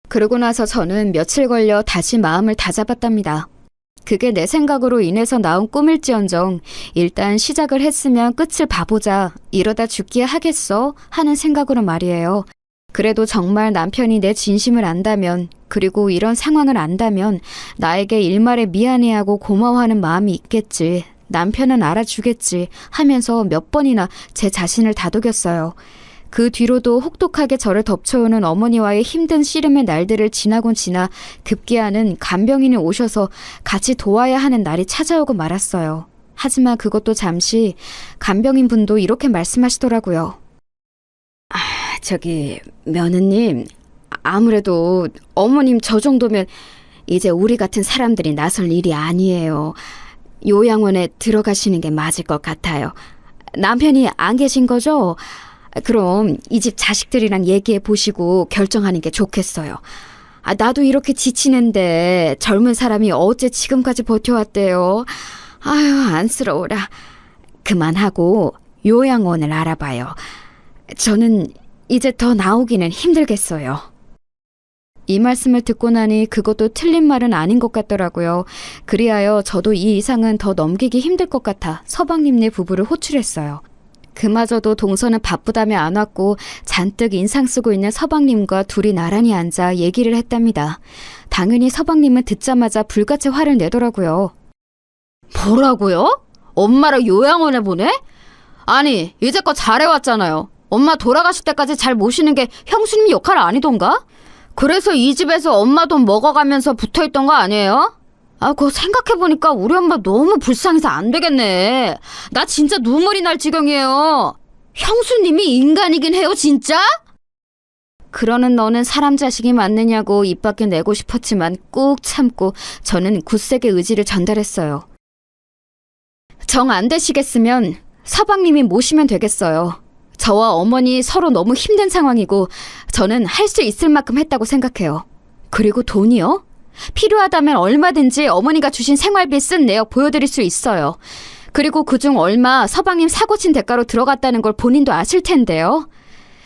Speaker 3: 그러고 나서 저는 며칠 걸려 다시 마음을 다잡았답니다. 그게 내 생각으로 인해서 나온 꿈일지언정 일단 시작을 했으면 끝을 봐보자, 이러다 죽기야 하겠어 하는 생각으로 말이에요. 그래도 정말 남편이 내 진심을 안다면, 그리고 이런 상황을 안다면 나에게 일말에 미안해하고 고마워하는 마음이 있겠지, 남편은 알아주겠지 하면서 몇 번이나 제 자신을 다독였어요. 그 뒤로도 혹독하게 저를 덮쳐오는 어머니와의 힘든 씨름의 날들을 지나곤 지나 급기야는 간병인이 오셔서 같이 도와야 하는 날이 찾아오고 말았어요. 하지만 그것도 잠시. 간병인 분도 이렇게 말씀하시더라고요. 며느님, 아무래도 어머님 저 정도면 이제 우리 같은 사람들이 나설 일이 아니에요. 요양원에 들어가시는 게 맞을 것 같아요. 남편이 안 계신 거죠? 그럼 이 집 자식들이랑 얘기해 보시고 결정하는 게 좋겠어요. 나도 이렇게 지치는데 젊은 사람이 어째 지금까지 버텨왔대요. 아유, 안쓰러워라. 그만하고 요양원을 알아봐요. 저는 이제 더 나오기는 힘들겠어요. 이 말씀을 듣고 나니 그것도 틀린 말은 아닌 것 같더라고요. 그리하여 저도 이 이상은 더 넘기기 힘들 것 같아 서방님네 부부를 호출했어요. 그마저도 동서는 바쁘다며 안 왔고 잔뜩 인상 쓰고 있는 서방님과 둘이 나란히 앉아 얘기를 했답니다. 당연히 서방님은 듣자마자 불같이 화를 내더라고요. 뭐라고요? 엄마를 요양원에 보내? 아니, 이제껏 잘해왔잖아요. 엄마 돌아가실 때까지 잘 모시는 게 형수님 역할 아니던가? 그래서 이 집에서 엄마 돈 먹어가면서 붙어있던 거 아니에요? 그거 생각해보니까 우리 엄마 너무 불쌍해서 안 되겠네. 나 진짜 눈물이 날 지경이에요. 형수님이 인간이긴 해요, 진짜? 그러는 너는 사람 자식이 맞느냐고 입 밖에 내고 싶었지만 꾹 참고 저는 굳세게 의지를 전달했어요. 정 안 되시겠으면 서방님이 모시면 되겠어요. 저와 어머니 서로 너무 힘든 상황이고 저는 할 수 있을 만큼 했다고 생각해요. 그리고 돈이요? 필요하다면 얼마든지 어머니가 주신 생활비 쓴 내역 보여드릴 수 있어요. 그리고 그중 얼마 서방님 사고 친 대가로 들어갔다는 걸 본인도 아실 텐데요.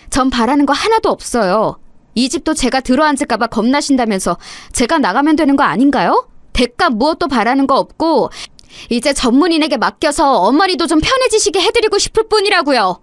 Speaker 3: 전 바라는 거 하나도 없어요. 이 집도 제가 들어앉을까 봐 겁나신다면서 제가 나가면 되는 거 아닌가요? 대가 무엇도 바라는 거 없고 이제 전문인에게 맡겨서 어머니도 좀 편해지시게 해드리고 싶을 뿐이라고요.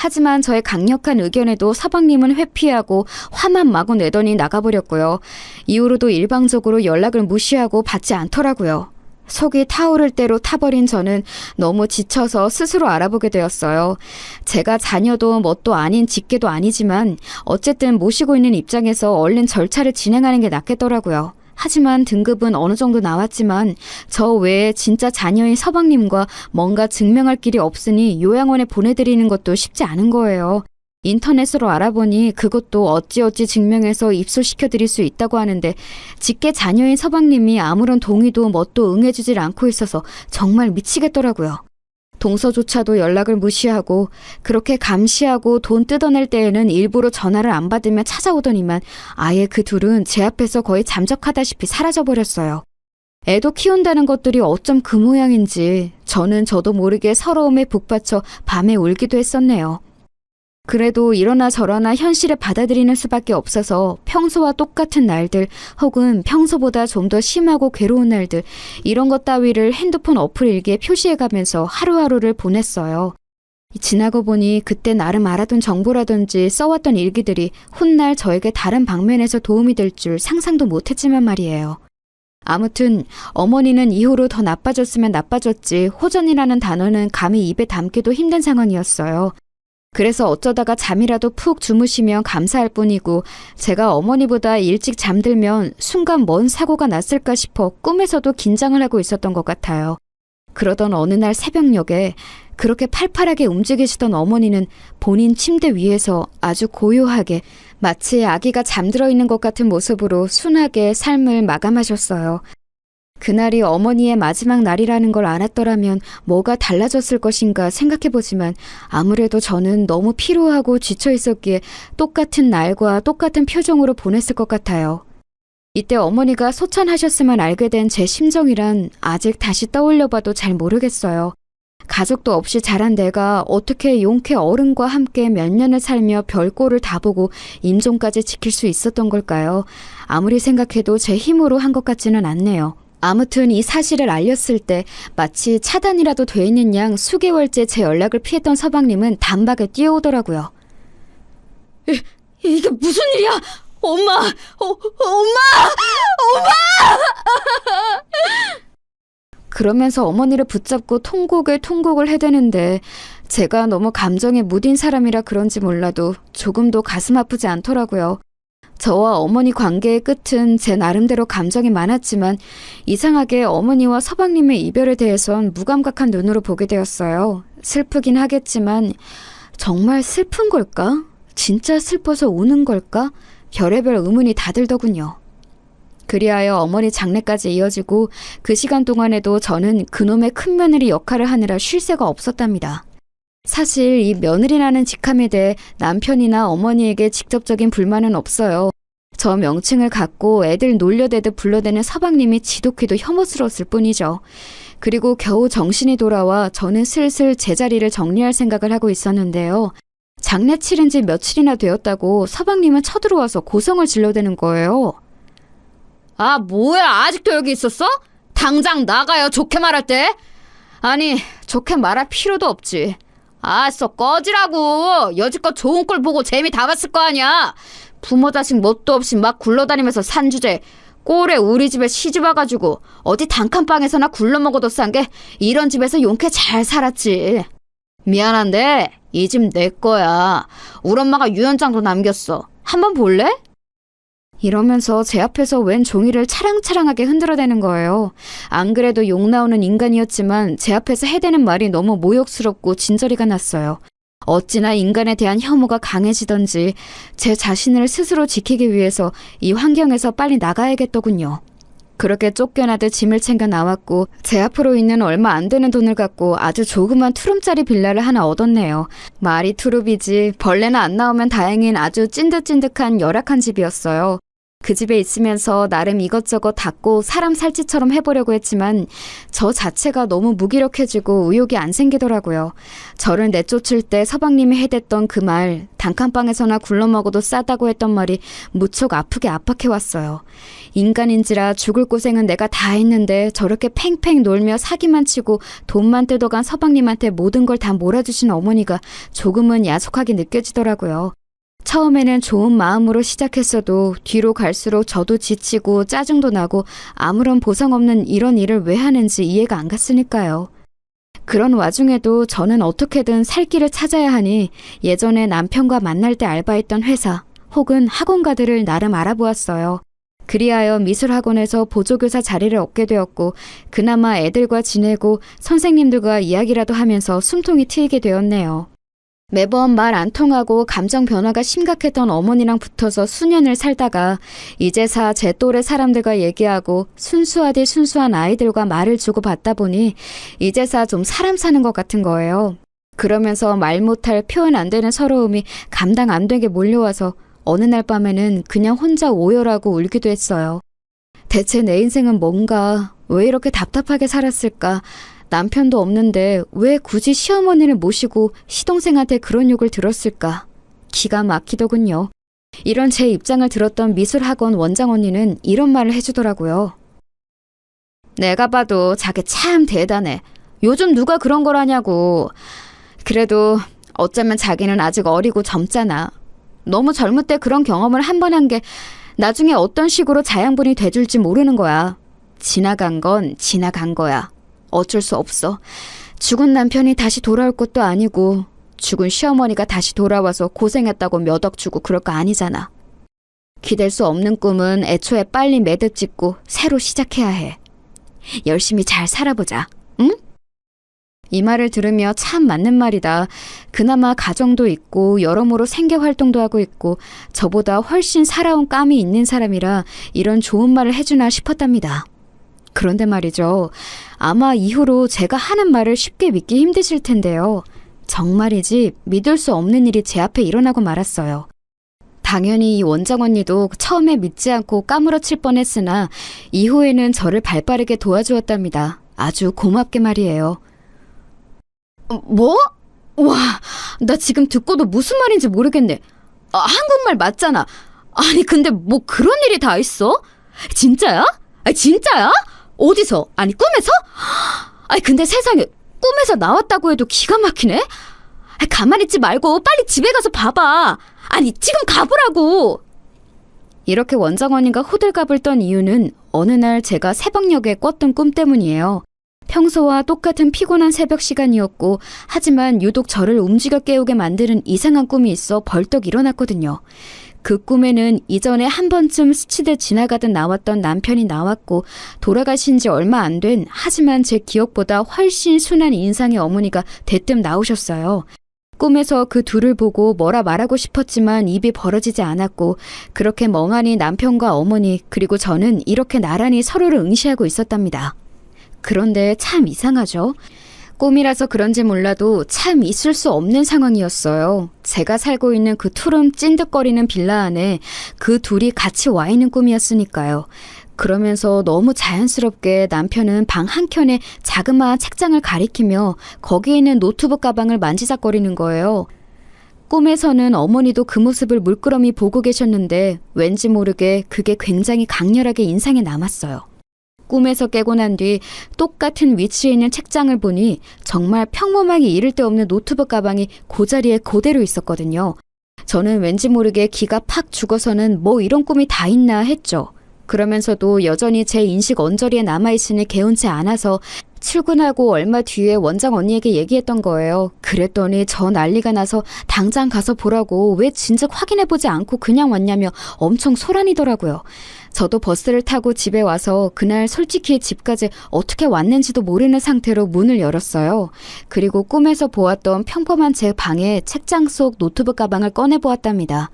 Speaker 3: 하지만 저의 강력한 의견에도 서방님은 회피하고 화만 마구 내더니 나가버렸고요. 이후로도 일방적으로 연락을 무시하고 받지 않더라고요. 속이 타오를 대로 타버린 저는 너무 지쳐서 스스로 알아보게 되었어요. 제가 자녀도 뭣도 아닌 직계도 아니지만 어쨌든 모시고 있는 입장에서 얼른 절차를 진행하는 게 낫겠더라고요. 하지만 등급은 어느 정도 나왔지만 저 외에 진짜 자녀인 서방님과 뭔가 증명할 길이 없으니 요양원에 보내드리는 것도 쉽지 않은 거예요. 인터넷으로 알아보니 그것도 어찌어찌 증명해서 입소시켜드릴 수 있다고 하는데 직계 자녀인 서방님이 아무런 동의도 뭣도 응해주질 않고 있어서 정말 미치겠더라고요. 동서조차도 연락을 무시하고 그렇게 감시하고 돈 뜯어낼 때에는 일부러 전화를 안 받으며 찾아오더니만 아예 그 둘은 제 앞에서 거의 잠적하다시피 사라져버렸어요. 애도 키운다는 것들이 어쩜 그 모양인지 저는 저도 모르게 서러움에 북받쳐 밤에 울기도 했었네요. 그래도 이러나 저러나 현실을 받아들이는 수밖에 없어서 평소와 똑같은 날들 혹은 평소보다 좀 더 심하고 괴로운 날들 이런 것 따위를 핸드폰 어플 일기에 표시해가면서 하루하루를 보냈어요. 지나고 보니 그때 나름 알아둔 정보라든지 써왔던 일기들이 훗날 저에게 다른 방면에서 도움이 될 줄 상상도 못했지만 말이에요. 아무튼 어머니는 이후로 더 나빠졌으면 나빠졌지 호전이라는 단어는 감히 입에 담기도 힘든 상황이었어요. 그래서 어쩌다가 잠이라도 푹 주무시면 감사할 뿐이고 제가 어머니보다 일찍 잠들면 순간 뭔 사고가 났을까 싶어 꿈에서도 긴장을 하고 있었던 것 같아요. 그러던 어느 날 새벽녘에 그렇게 팔팔하게 움직이시던 어머니는 본인 침대 위에서 아주 고요하게 마치 아기가 잠들어 있는 것 같은 모습으로 순하게 삶을 마감하셨어요. 그날이 어머니의 마지막 날이라는 걸 알았더라면 뭐가 달라졌을 것인가 생각해보지만 아무래도 저는 너무 피로하고 지쳐 있었기에 똑같은 날과 똑같은 표정으로 보냈을 것 같아요. 이때 어머니가 소천하셨으면 알게 된 제 심정이란 아직 다시 떠올려봐도 잘 모르겠어요. 가족도 없이 자란 내가 어떻게 용케 어른과 함께 몇 년을 살며 별꼴을 다 보고 임종까지 지킬 수 있었던 걸까요? 아무리 생각해도 제 힘으로 한 것 같지는 않네요. 아무튼 이 사실을 알렸을 때 마치 차단이라도 돼 있는 양 수개월째 제 연락을 피했던 서방님은 단박에 뛰어오더라고요. 이게 무슨 일이야? 엄마! 엄마! 그러면서 어머니를 붙잡고 통곡을 해대는데 제가 너무 감정에 무딘 사람이라 그런지 몰라도 조금도 가슴 아프지 않더라고요. 저와 어머니 관계의 끝은 제 나름대로 감정이 많았지만 이상하게 어머니와 서방님의 이별에 대해선 무감각한 눈으로 보게 되었어요. 슬프긴 하겠지만 정말 슬픈 걸까? 진짜 슬퍼서 우는 걸까? 별의별 의문이 다 들더군요. 그리하여 어머니 장례까지 이어지고 그 시간 동안에도 저는 그놈의 큰며느리 역할을 하느라 쉴 새가 없었답니다. 사실 이 며느리라는 직함에 대해 남편이나 어머니에게 직접적인 불만은 없어요. 저 명칭을 갖고 애들 놀려대듯 불러대는 서방님이 지독히도 혐오스러웠을 뿐이죠. 그리고 겨우 정신이 돌아와 저는 슬슬 제자리를 정리할 생각을 하고 있었는데요. 장례 치른 지 며칠이나 되었다고 서방님은 쳐들어와서 고성을 질러대는 거예요. 아, 뭐야, 아직도 여기 있었어? 당장 나가요, 좋게 말할 때. 아니, 좋게 말할 필요도 없지. 아싸, 꺼지라고. 여지껏 좋은 꼴 보고 재미 다 봤을 거 아니야. 부모 자식 뭣도 없이 막 굴러다니면서 산 주제 꼴에 우리 집에 시집 와가지고 어디 단칸방에서나 굴러먹어도 싼 게 이런 집에서 용케 잘 살았지. 미안한데 이 집 내 거야. 우리 엄마가 유언장도 남겼어. 한번 볼래? 이러면서 제 앞에서 웬 종이를 차랑차랑하게 흔들어대는 거예요. 안 그래도 욕 나오는 인간이었지만 제 앞에서 해대는 말이 너무 모욕스럽고 진저리가 났어요. 어찌나 인간에 대한 혐오가 강해지던지 제 자신을 스스로 지키기 위해서 이 환경에서 빨리 나가야겠더군요. 그렇게 쫓겨나듯 짐을 챙겨 나왔고 제 앞으로 있는 얼마 안 되는 돈을 갖고 아주 조그만 투룸짜리 빌라를 하나 얻었네요. 말이 투룸이지 벌레나 안 나오면 다행인 아주 찐득찐득한 열악한 집이었어요. 그 집에 있으면서 나름 이것저것 닦고 사람 살찌처럼 해보려고 했지만 저 자체가 너무 무기력해지고 의욕이 안 생기더라고요. 저를 내쫓을 때 서방님이 해댔던 그 말, 단칸방에서나 굴러먹어도 싸다고 했던 말이 무척 아프게 압박해왔어요. 인간인지라 죽을 고생은 내가 다 했는데 저렇게 팽팽 놀며 사기만 치고 돈만 뜯어간 서방님한테 모든 걸 다 몰아주신 어머니가 조금은 야속하게 느껴지더라고요. 처음에는 좋은 마음으로 시작했어도 뒤로 갈수록 저도 지치고 짜증도 나고 아무런 보상 없는 이런 일을 왜 하는지 이해가 안 갔으니까요. 그런 와중에도 저는 어떻게든 살 길을 찾아야 하니 예전에 남편과 만날 때 알바했던 회사 혹은 학원가들을 나름 알아보았어요. 그리하여 미술학원에서 보조교사 자리를 얻게 되었고 그나마 애들과 지내고 선생님들과 이야기라도 하면서 숨통이 트이게 되었네요. 매번 말 안 통하고 감정 변화가 심각했던 어머니랑 붙어서 수년을 살다가 이제사 제 또래 사람들과 얘기하고 순수하디 순수한 아이들과 말을 주고받다 보니 이제사 좀 사람 사는 것 같은 거예요. 그러면서 말 못할 표현 안 되는 서러움이 감당 안 되게 몰려와서 어느 날 밤에는 그냥 혼자 오열하고 울기도 했어요. 대체 내 인생은 뭔가, 왜 이렇게 답답하게 살았을까? 남편도 없는데 왜 굳이 시어머니를 모시고 시동생한테 그런 욕을 들었을까? 기가 막히더군요. 이런 제 입장을 들었던 미술학원 원장 언니는 이런 말을 해주더라고요. 내가 봐도 자기 참 대단해. 요즘 누가 그런 걸 하냐고. 그래도 어쩌면 자기는 아직 어리고 젊잖아. 너무 젊을 때 그런 경험을 한 번 한 게 나중에 어떤 식으로 자양분이 돼줄지 모르는 거야. 지나간 건 지나간 거야. 어쩔 수 없어. 죽은 남편이 다시 돌아올 것도 아니고 죽은 시어머니가 다시 돌아와서 고생했다고 몇 억 주고 그럴 거 아니잖아. 기댈 수 없는 꿈은 애초에 빨리 매듭 짓고 새로 시작해야 해. 열심히 잘 살아보자. 응? 이 말을 들으며 참 맞는 말이다. 그나마 가정도 있고 여러모로 생계활동도 하고 있고 저보다 훨씬 살아온 깜이 있는 사람이라 이런 좋은 말을 해주나 싶었답니다. 그런데 말이죠. 아마 이후로 제가 하는 말을 쉽게 믿기 힘드실 텐데요. 정말이지 믿을 수 없는 일이 제 앞에 일어나고 말았어요. 당연히 이 원장 언니도 처음에 믿지 않고 까무러칠 뻔했으나 이후에는 저를 발빠르게 도와주었답니다. 아주 고맙게 말이에요. 뭐? 와, 나 지금 듣고도 무슨 말인지 모르겠네. 한국말 맞잖아. 아니 근데 뭐 그런 일이 다 있어? 진짜야? 진짜야? 어디서? 아니 꿈에서? 아니 근데 세상에 꿈에서 나왔다고 해도 기가 막히네? 가만히 있지 말고 빨리 집에 가서 봐봐. 아니 지금 가보라고. 이렇게 원장언니가 호들갑을 떤 이유는 어느 날 제가 새벽녘에 꿨던 꿈 때문이에요. 평소와 똑같은 피곤한 새벽 시간이었고 하지만 유독 저를 움직여 깨우게 만드는 이상한 꿈이 있어 벌떡 일어났거든요. 그 꿈에는 이전에 한 번쯤 스치듯 지나가듯 나왔던 남편이 나왔고 돌아가신 지 얼마 안 된 하지만 제 기억보다 훨씬 순한 인상의 어머니가 대뜸 나오셨어요. 꿈에서 그 둘을 보고 뭐라 말하고 싶었지만 입이 벌어지지 않았고 그렇게 멍하니 남편과 어머니 그리고 저는 이렇게 나란히 서로를 응시하고 있었답니다. 그런데 참 이상하죠. 꿈이라서 그런지 몰라도 참 있을 수 없는 상황이었어요. 제가 살고 있는 그 투룸 찐득거리는 빌라 안에 그 둘이 같이 와 있는 꿈이었으니까요. 그러면서 너무 자연스럽게 남편은 방 한켠에 자그마한 책장을 가리키며 거기에 있는 노트북 가방을 만지작거리는 거예요. 꿈에서는 어머니도 그 모습을 물끄러미 보고 계셨는데 왠지 모르게 그게 굉장히 강렬하게 인상에 남았어요. 꿈에서 깨고 난 뒤 똑같은 위치에 있는 책장을 보니 정말 평범하게 이를 데 없는 노트북 가방이 그 자리에 그대로 있었거든요. 저는 왠지 모르게 기가 팍 죽어서는 뭐 이런 꿈이 다 있나 했죠. 그러면서도 여전히 제 인식 언저리에 남아있으니 개운치 않아서 출근하고 얼마 뒤에 원장 언니에게 얘기했던 거예요. 그랬더니 저 난리가 나서 당장 가서 보라고 왜 진즉 확인해보지 않고 그냥 왔냐며 엄청 소란이더라고요. 저도 버스를 타고 집에 와서 그날 솔직히 집까지 어떻게 왔는지도 모르는 상태로 문을 열었어요. 그리고 꿈에서 보았던 평범한 제 방에 책장 속 노트북 가방을 꺼내보았답니다.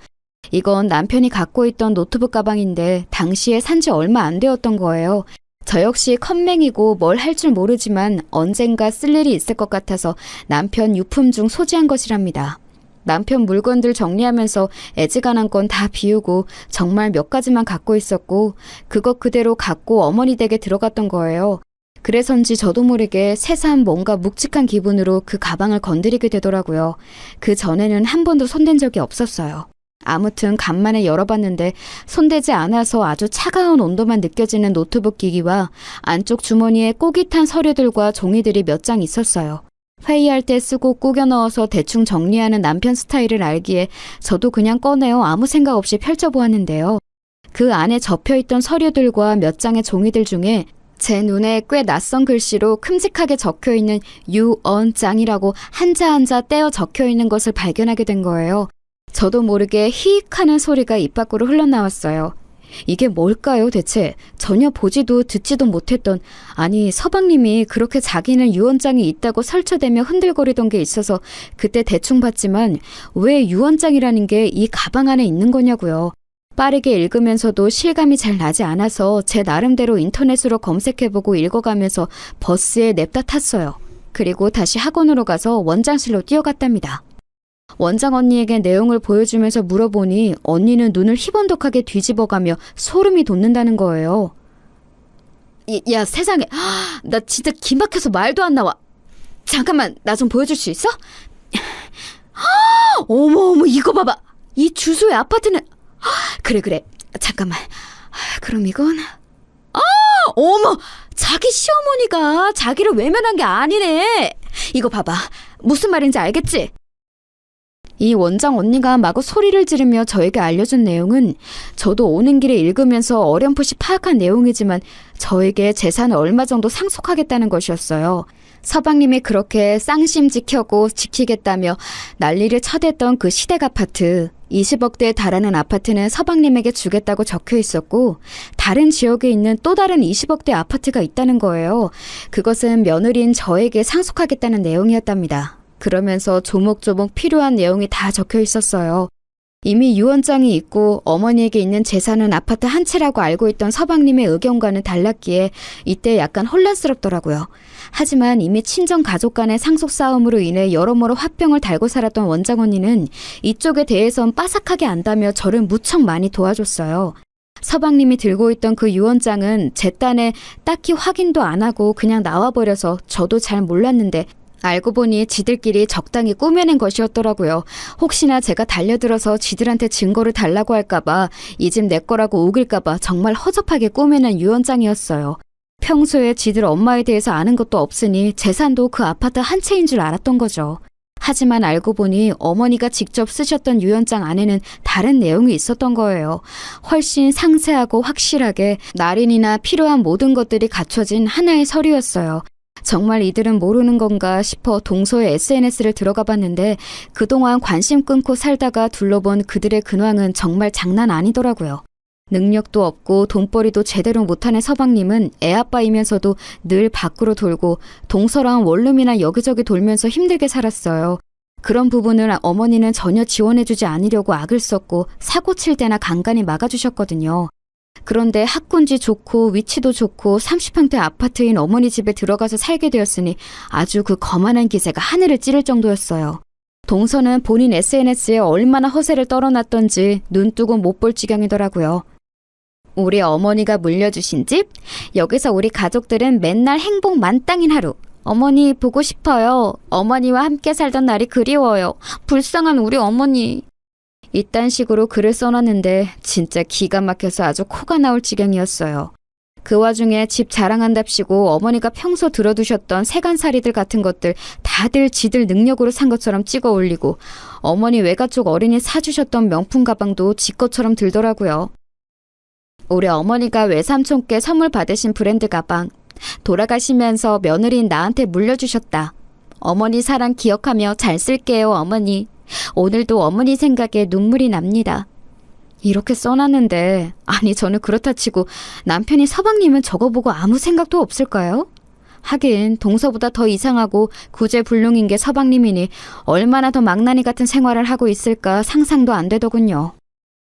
Speaker 3: 이건 남편이 갖고 있던 노트북 가방인데 당시에 산지 얼마 안 되었던 거예요. 저 역시 컴맹이고 뭘 할 줄 모르지만 언젠가 쓸 일이 있을 것 같아서 남편 유품 중 소지한 것이랍니다. 남편 물건들 정리하면서 애지간한 건 다 비우고 정말 몇 가지만 갖고 있었고 그것 그대로 갖고 어머니 댁에 들어갔던 거예요. 그래서인지 저도 모르게 새삼 뭔가 묵직한 기분으로 그 가방을 건드리게 되더라고요. 그 전에는 한 번도 손댄 적이 없었어요. 아무튼 간만에 열어봤는데 손대지 않아서 아주 차가운 온도만 느껴지는 노트북 기기와 안쪽 주머니에 꼬깃 탄 서류들과 종이들이 몇 장 있었어요. 회의할 때 쓰고 꾸겨 넣어서 대충 정리하는 남편 스타일을 알기에 저도 그냥 꺼내어 아무 생각 없이 펼쳐보았는데요. 그 안에 접혀있던 서류들과 몇 장의 종이들 중에 제 눈에 꽤 낯선 글씨로 큼직하게 적혀있는 유언장이라고 한자 한자 떼어 적혀있는 것을 발견하게 된 거예요. 저도 모르게 히익 하는 소리가 입 밖으로 흘러나왔어요. 이게 뭘까요 대체? 전혀 보지도 듣지도 못했던, 아니 서방님이 그렇게 자기는 유언장이 있다고 설쳐대며 흔들거리던 게 있어서 그때 대충 봤지만 왜 유언장이라는 게 이 가방 안에 있는 거냐고요. 빠르게 읽으면서도 실감이 잘 나지 않아서 제 나름대로 인터넷으로 검색해보고 읽어가면서 버스에 냅다 탔어요. 그리고 다시 학원으로 가서 원장실로 뛰어갔답니다. 원장 언니에게 내용을 보여주면서 물어보니 언니는 눈을 희번덕하게 뒤집어가며 소름이 돋는다는 거예요. 야 세상에, 나 진짜 기막혀서 말도 안 나와. 잠깐만 나 좀 보여줄 수 있어? 어머 이거 봐봐. 이 주소의 아파트는 그래 잠깐만. 그럼 이건 어머 자기 시어머니가 자기를 외면한 게 아니네. 이거 봐봐. 무슨 말인지 알겠지? 이 원장 언니가 마구 소리를 지르며 저에게 알려준 내용은 저도 오는 길에 읽으면서 어렴풋이 파악한 내용이지만 저에게 재산을 얼마 정도 상속하겠다는 것이었어요. 서방님이 그렇게 쌍심 지켜고 지키겠다며 난리를 쳐댔던 그 시댁 아파트, 20억대에 달하는 아파트는 서방님에게 주겠다고 적혀 있었고 다른 지역에 있는 또 다른 20억대 아파트가 있다는 거예요. 그것은 며느리인 저에게 상속하겠다는 내용이었답니다. 그러면서 조목조목 필요한 내용이 다 적혀 있었어요. 이미 유언장이 있고 어머니에게 있는 재산은 아파트 한 채라고 알고 있던 서방님의 의견과는 달랐기에 이때 약간 혼란스럽더라고요. 하지만 이미 친정 가족 간의 상속 싸움으로 인해 여러모로 화병을 달고 살았던 원장 언니는 이쪽에 대해선 빠삭하게 안다며 저를 무척 많이 도와줬어요. 서방님이 들고 있던 그 유언장은 제 딴에 딱히 확인도 안 하고 그냥 나와버려서 저도 잘 몰랐는데 알고 보니 지들끼리 적당히 꾸며낸 것이었더라고요. 혹시나 제가 달려들어서 지들한테 증거를 달라고 할까봐 이 집 내 거라고 우길까봐 정말 허접하게 꾸며낸 유언장이었어요. 평소에 지들 엄마에 대해서 아는 것도 없으니 재산도 그 아파트 한 채인 줄 알았던 거죠. 하지만 알고 보니 어머니가 직접 쓰셨던 유언장 안에는 다른 내용이 있었던 거예요. 훨씬 상세하고 확실하게 날인이나 필요한 모든 것들이 갖춰진 하나의 서류였어요. 정말 이들은 모르는 건가 싶어 동서의 SNS를 들어가 봤는데 그동안 관심 끊고 살다가 둘러본 그들의 근황은 정말 장난 아니더라고요. 능력도 없고 돈벌이도 제대로 못하는 서방님은 애아빠이면서도 늘 밖으로 돌고 동서랑 원룸이나 여기저기 돌면서 힘들게 살았어요. 그런 부분을 어머니는 전혀 지원해주지 않으려고 악을 썼고 사고 칠 때나 간간히 막아주셨거든요. 그런데 학군지 좋고 위치도 좋고 30평대 아파트인 어머니 집에 들어가서 살게 되었으니 아주 그 거만한 기세가 하늘을 찌를 정도였어요. 동서는 본인 SNS에 얼마나 허세를 떨어놨던지 눈 뜨고 못 볼 지경이더라고요. 우리 어머니가 물려주신 집? 여기서 우리 가족들은 맨날 행복 만땅인 하루. 어머니 보고 싶어요. 어머니와 함께 살던 날이 그리워요. 불쌍한 우리 어머니. 이딴 식으로 글을 써놨는데 진짜 기가 막혀서 아주 코가 나올 지경이었어요. 그 와중에 집 자랑한답시고 어머니가 평소 들어두셨던 세간살이들 같은 것들 다들 지들 능력으로 산 것처럼 찍어 올리고 어머니 외가 쪽 어린이 사주셨던 명품 가방도 지 것처럼 들더라고요. 우리 어머니가 외삼촌께 선물 받으신 브랜드 가방. 돌아가시면서 며느리인 나한테 물려주셨다. 어머니 사랑 기억하며 잘 쓸게요, 어머니. 오늘도 어머니 생각에 눈물이 납니다. 이렇게 써놨는데 아니 저는 그렇다 치고 남편이 서방님은 저거 보고 아무 생각도 없을까요? 하긴 동서보다 더 이상하고 구제불능인 게 서방님이니 얼마나 더 망나니 같은 생활을 하고 있을까 상상도 안 되더군요.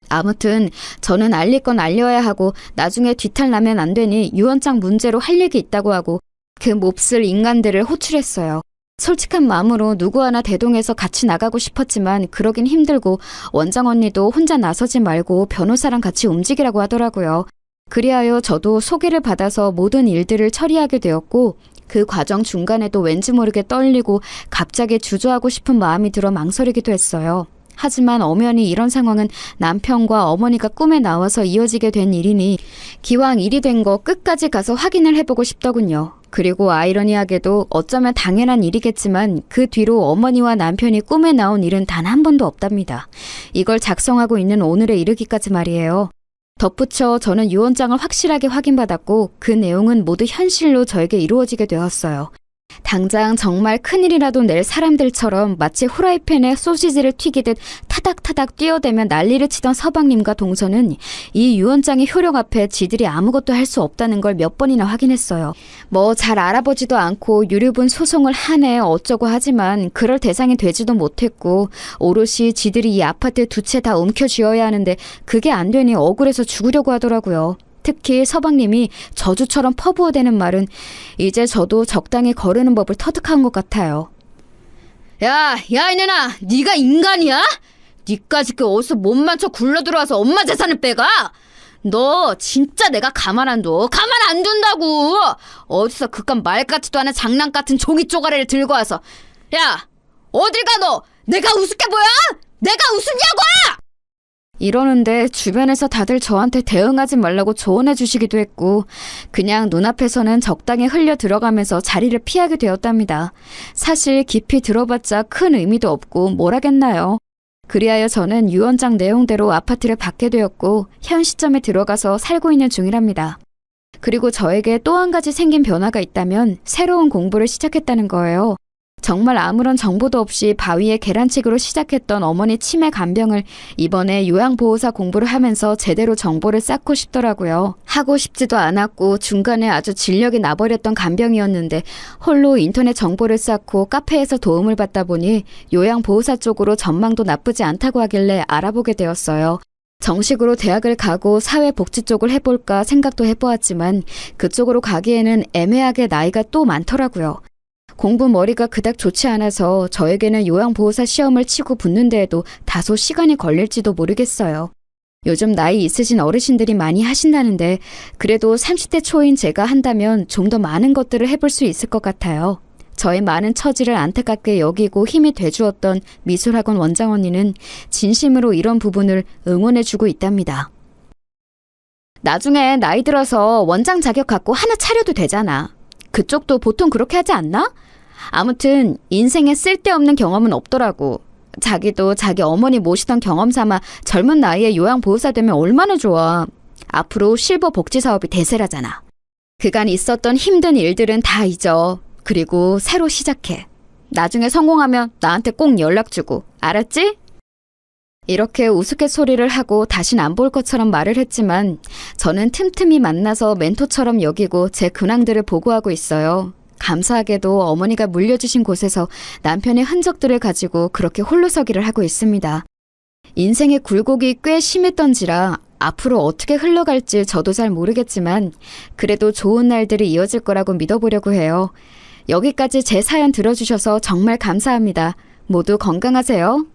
Speaker 3: 아무튼 저는 알릴 건 알려야 하고 나중에 뒤탈 나면 안 되니 유언장 문제로 할 얘기 있다고 하고 그 몹쓸 인간들을 호출했어요. 솔직한 마음으로 누구 하나 대동해서 같이 나가고 싶었지만 그러긴 힘들고 원장 언니도 혼자 나서지 말고 변호사랑 같이 움직이라고 하더라고요. 그리하여 저도 소개를 받아서 모든 일들을 처리하게 되었고 그 과정 중간에도 왠지 모르게 떨리고 갑자기 주저하고 싶은 마음이 들어 망설이기도 했어요. 하지만 엄연히 이런 상황은 남편과 어머니가 꿈에 나와서 이어지게 된 일이니 기왕 일이 된 거 끝까지 가서 확인을 해보고 싶더군요. 그리고 아이러니하게도 어쩌면 당연한 일이겠지만 그 뒤로 어머니와 남편이 꿈에 나온 일은 단 한 번도 없답니다. 이걸 작성하고 있는 오늘에 이르기까지 말이에요. 덧붙여 저는 유언장을 확실하게 확인받았고 그 내용은 모두 현실로 저에게 이루어지게 되었어요. 당장 정말 큰일이라도 낼 사람들처럼 마치 후라이팬에 소시지를 튀기듯 타닥타닥 뛰어대며 난리를 치던 서방님과 동서는 이 유언장의 효력 앞에 지들이 아무것도 할 수 없다는 걸 몇 번이나 확인했어요. 뭐 잘 알아보지도 않고 유류분 소송을 하네 어쩌고 하지만 그럴 대상이 되지도 못했고 오롯이 지들이 이 아파트 두 채 다 움켜쥐어야 하는데 그게 안 되니 억울해서 죽으려고 하더라고요. 특히 서방님이 저주처럼 퍼부어대는 말은 이제 저도 적당히 거르는 법을 터득한 것 같아요. 야 이년아, 네가 인간이야? 니까지 그 어디서 몸만 쳐 굴러들어와서 엄마 재산을 빼가? 너 진짜 내가 가만 안 둬. 가만 안 둔다고. 어디서 그깟 말 같지도 않은 장난 같은 종이 쪼가리를 들고 와서 야 어딜 가 너? 내가 우습게 보여? 내가 우습냐고! 이러는데 주변에서 다들 저한테 대응하지 말라고 조언해 주시기도 했고 그냥 눈앞에서는 적당히 흘려 들어가면서 자리를 피하게 되었답니다. 사실 깊이 들어봤자 큰 의미도 없고 뭘 하겠나요. 그리하여 저는 유언장 내용대로 아파트를 받게 되었고 현 시점에 들어가서 살고 있는 중이랍니다. 그리고 저에게 또 한 가지 생긴 변화가 있다면 새로운 공부를 시작했다는 거예요. 정말 아무런 정보도 없이 바위에 계란치기로 시작했던 어머니 치매 간병을 이번에 요양보호사 공부를 하면서 제대로 정보를 쌓고 싶더라고요. 하고 싶지도 않았고 중간에 아주 진력이 나버렸던 간병이었는데 홀로 인터넷 정보를 쌓고 카페에서 도움을 받다 보니 요양보호사 쪽으로 전망도 나쁘지 않다고 하길래 알아보게 되었어요. 정식으로 대학을 가고 사회복지 쪽을 해볼까 생각도 해보았지만 그쪽으로 가기에는 애매하게 나이가 또 많더라고요. 공부 머리가 그닥 좋지 않아서 저에게는 요양보호사 시험을 치고 붙는 데에도 다소 시간이 걸릴지도 모르겠어요. 요즘 나이 있으신 어르신들이 많이 하신다는데 그래도 30대 초인 제가 한다면 좀 더 많은 것들을 해볼 수 있을 것 같아요. 저의 많은 처지를 안타깝게 여기고 힘이 돼주었던 미술학원 원장 언니는 진심으로 이런 부분을 응원해주고 있답니다. 나중에 나이 들어서 원장 자격 갖고 하나 차려도 되잖아. 그쪽도 보통 그렇게 하지 않나? 아무튼 인생에 쓸데없는 경험은 없더라고. 자기도 자기 어머니 모시던 경험 삼아 젊은 나이에 요양보호사 되면 얼마나 좋아. 앞으로 실버 복지 사업이 대세라잖아. 그간 있었던 힘든 일들은 다 잊어. 그리고 새로 시작해. 나중에 성공하면 나한테 꼭 연락 주고. 알았지? 이렇게 우스갯소리를 하고 다신 안 볼 것처럼 말을 했지만 저는 틈틈이 만나서 멘토처럼 여기고 제 근황들을 보고하고 있어요. 감사하게도 어머니가 물려주신 곳에서 남편의 흔적들을 가지고 그렇게 홀로서기를 하고 있습니다. 인생의 굴곡이 꽤 심했던지라 앞으로 어떻게 흘러갈지 저도 잘 모르겠지만 그래도 좋은 날들이 이어질 거라고 믿어보려고 해요. 여기까지 제 사연 들어주셔서 정말 감사합니다. 모두 건강하세요.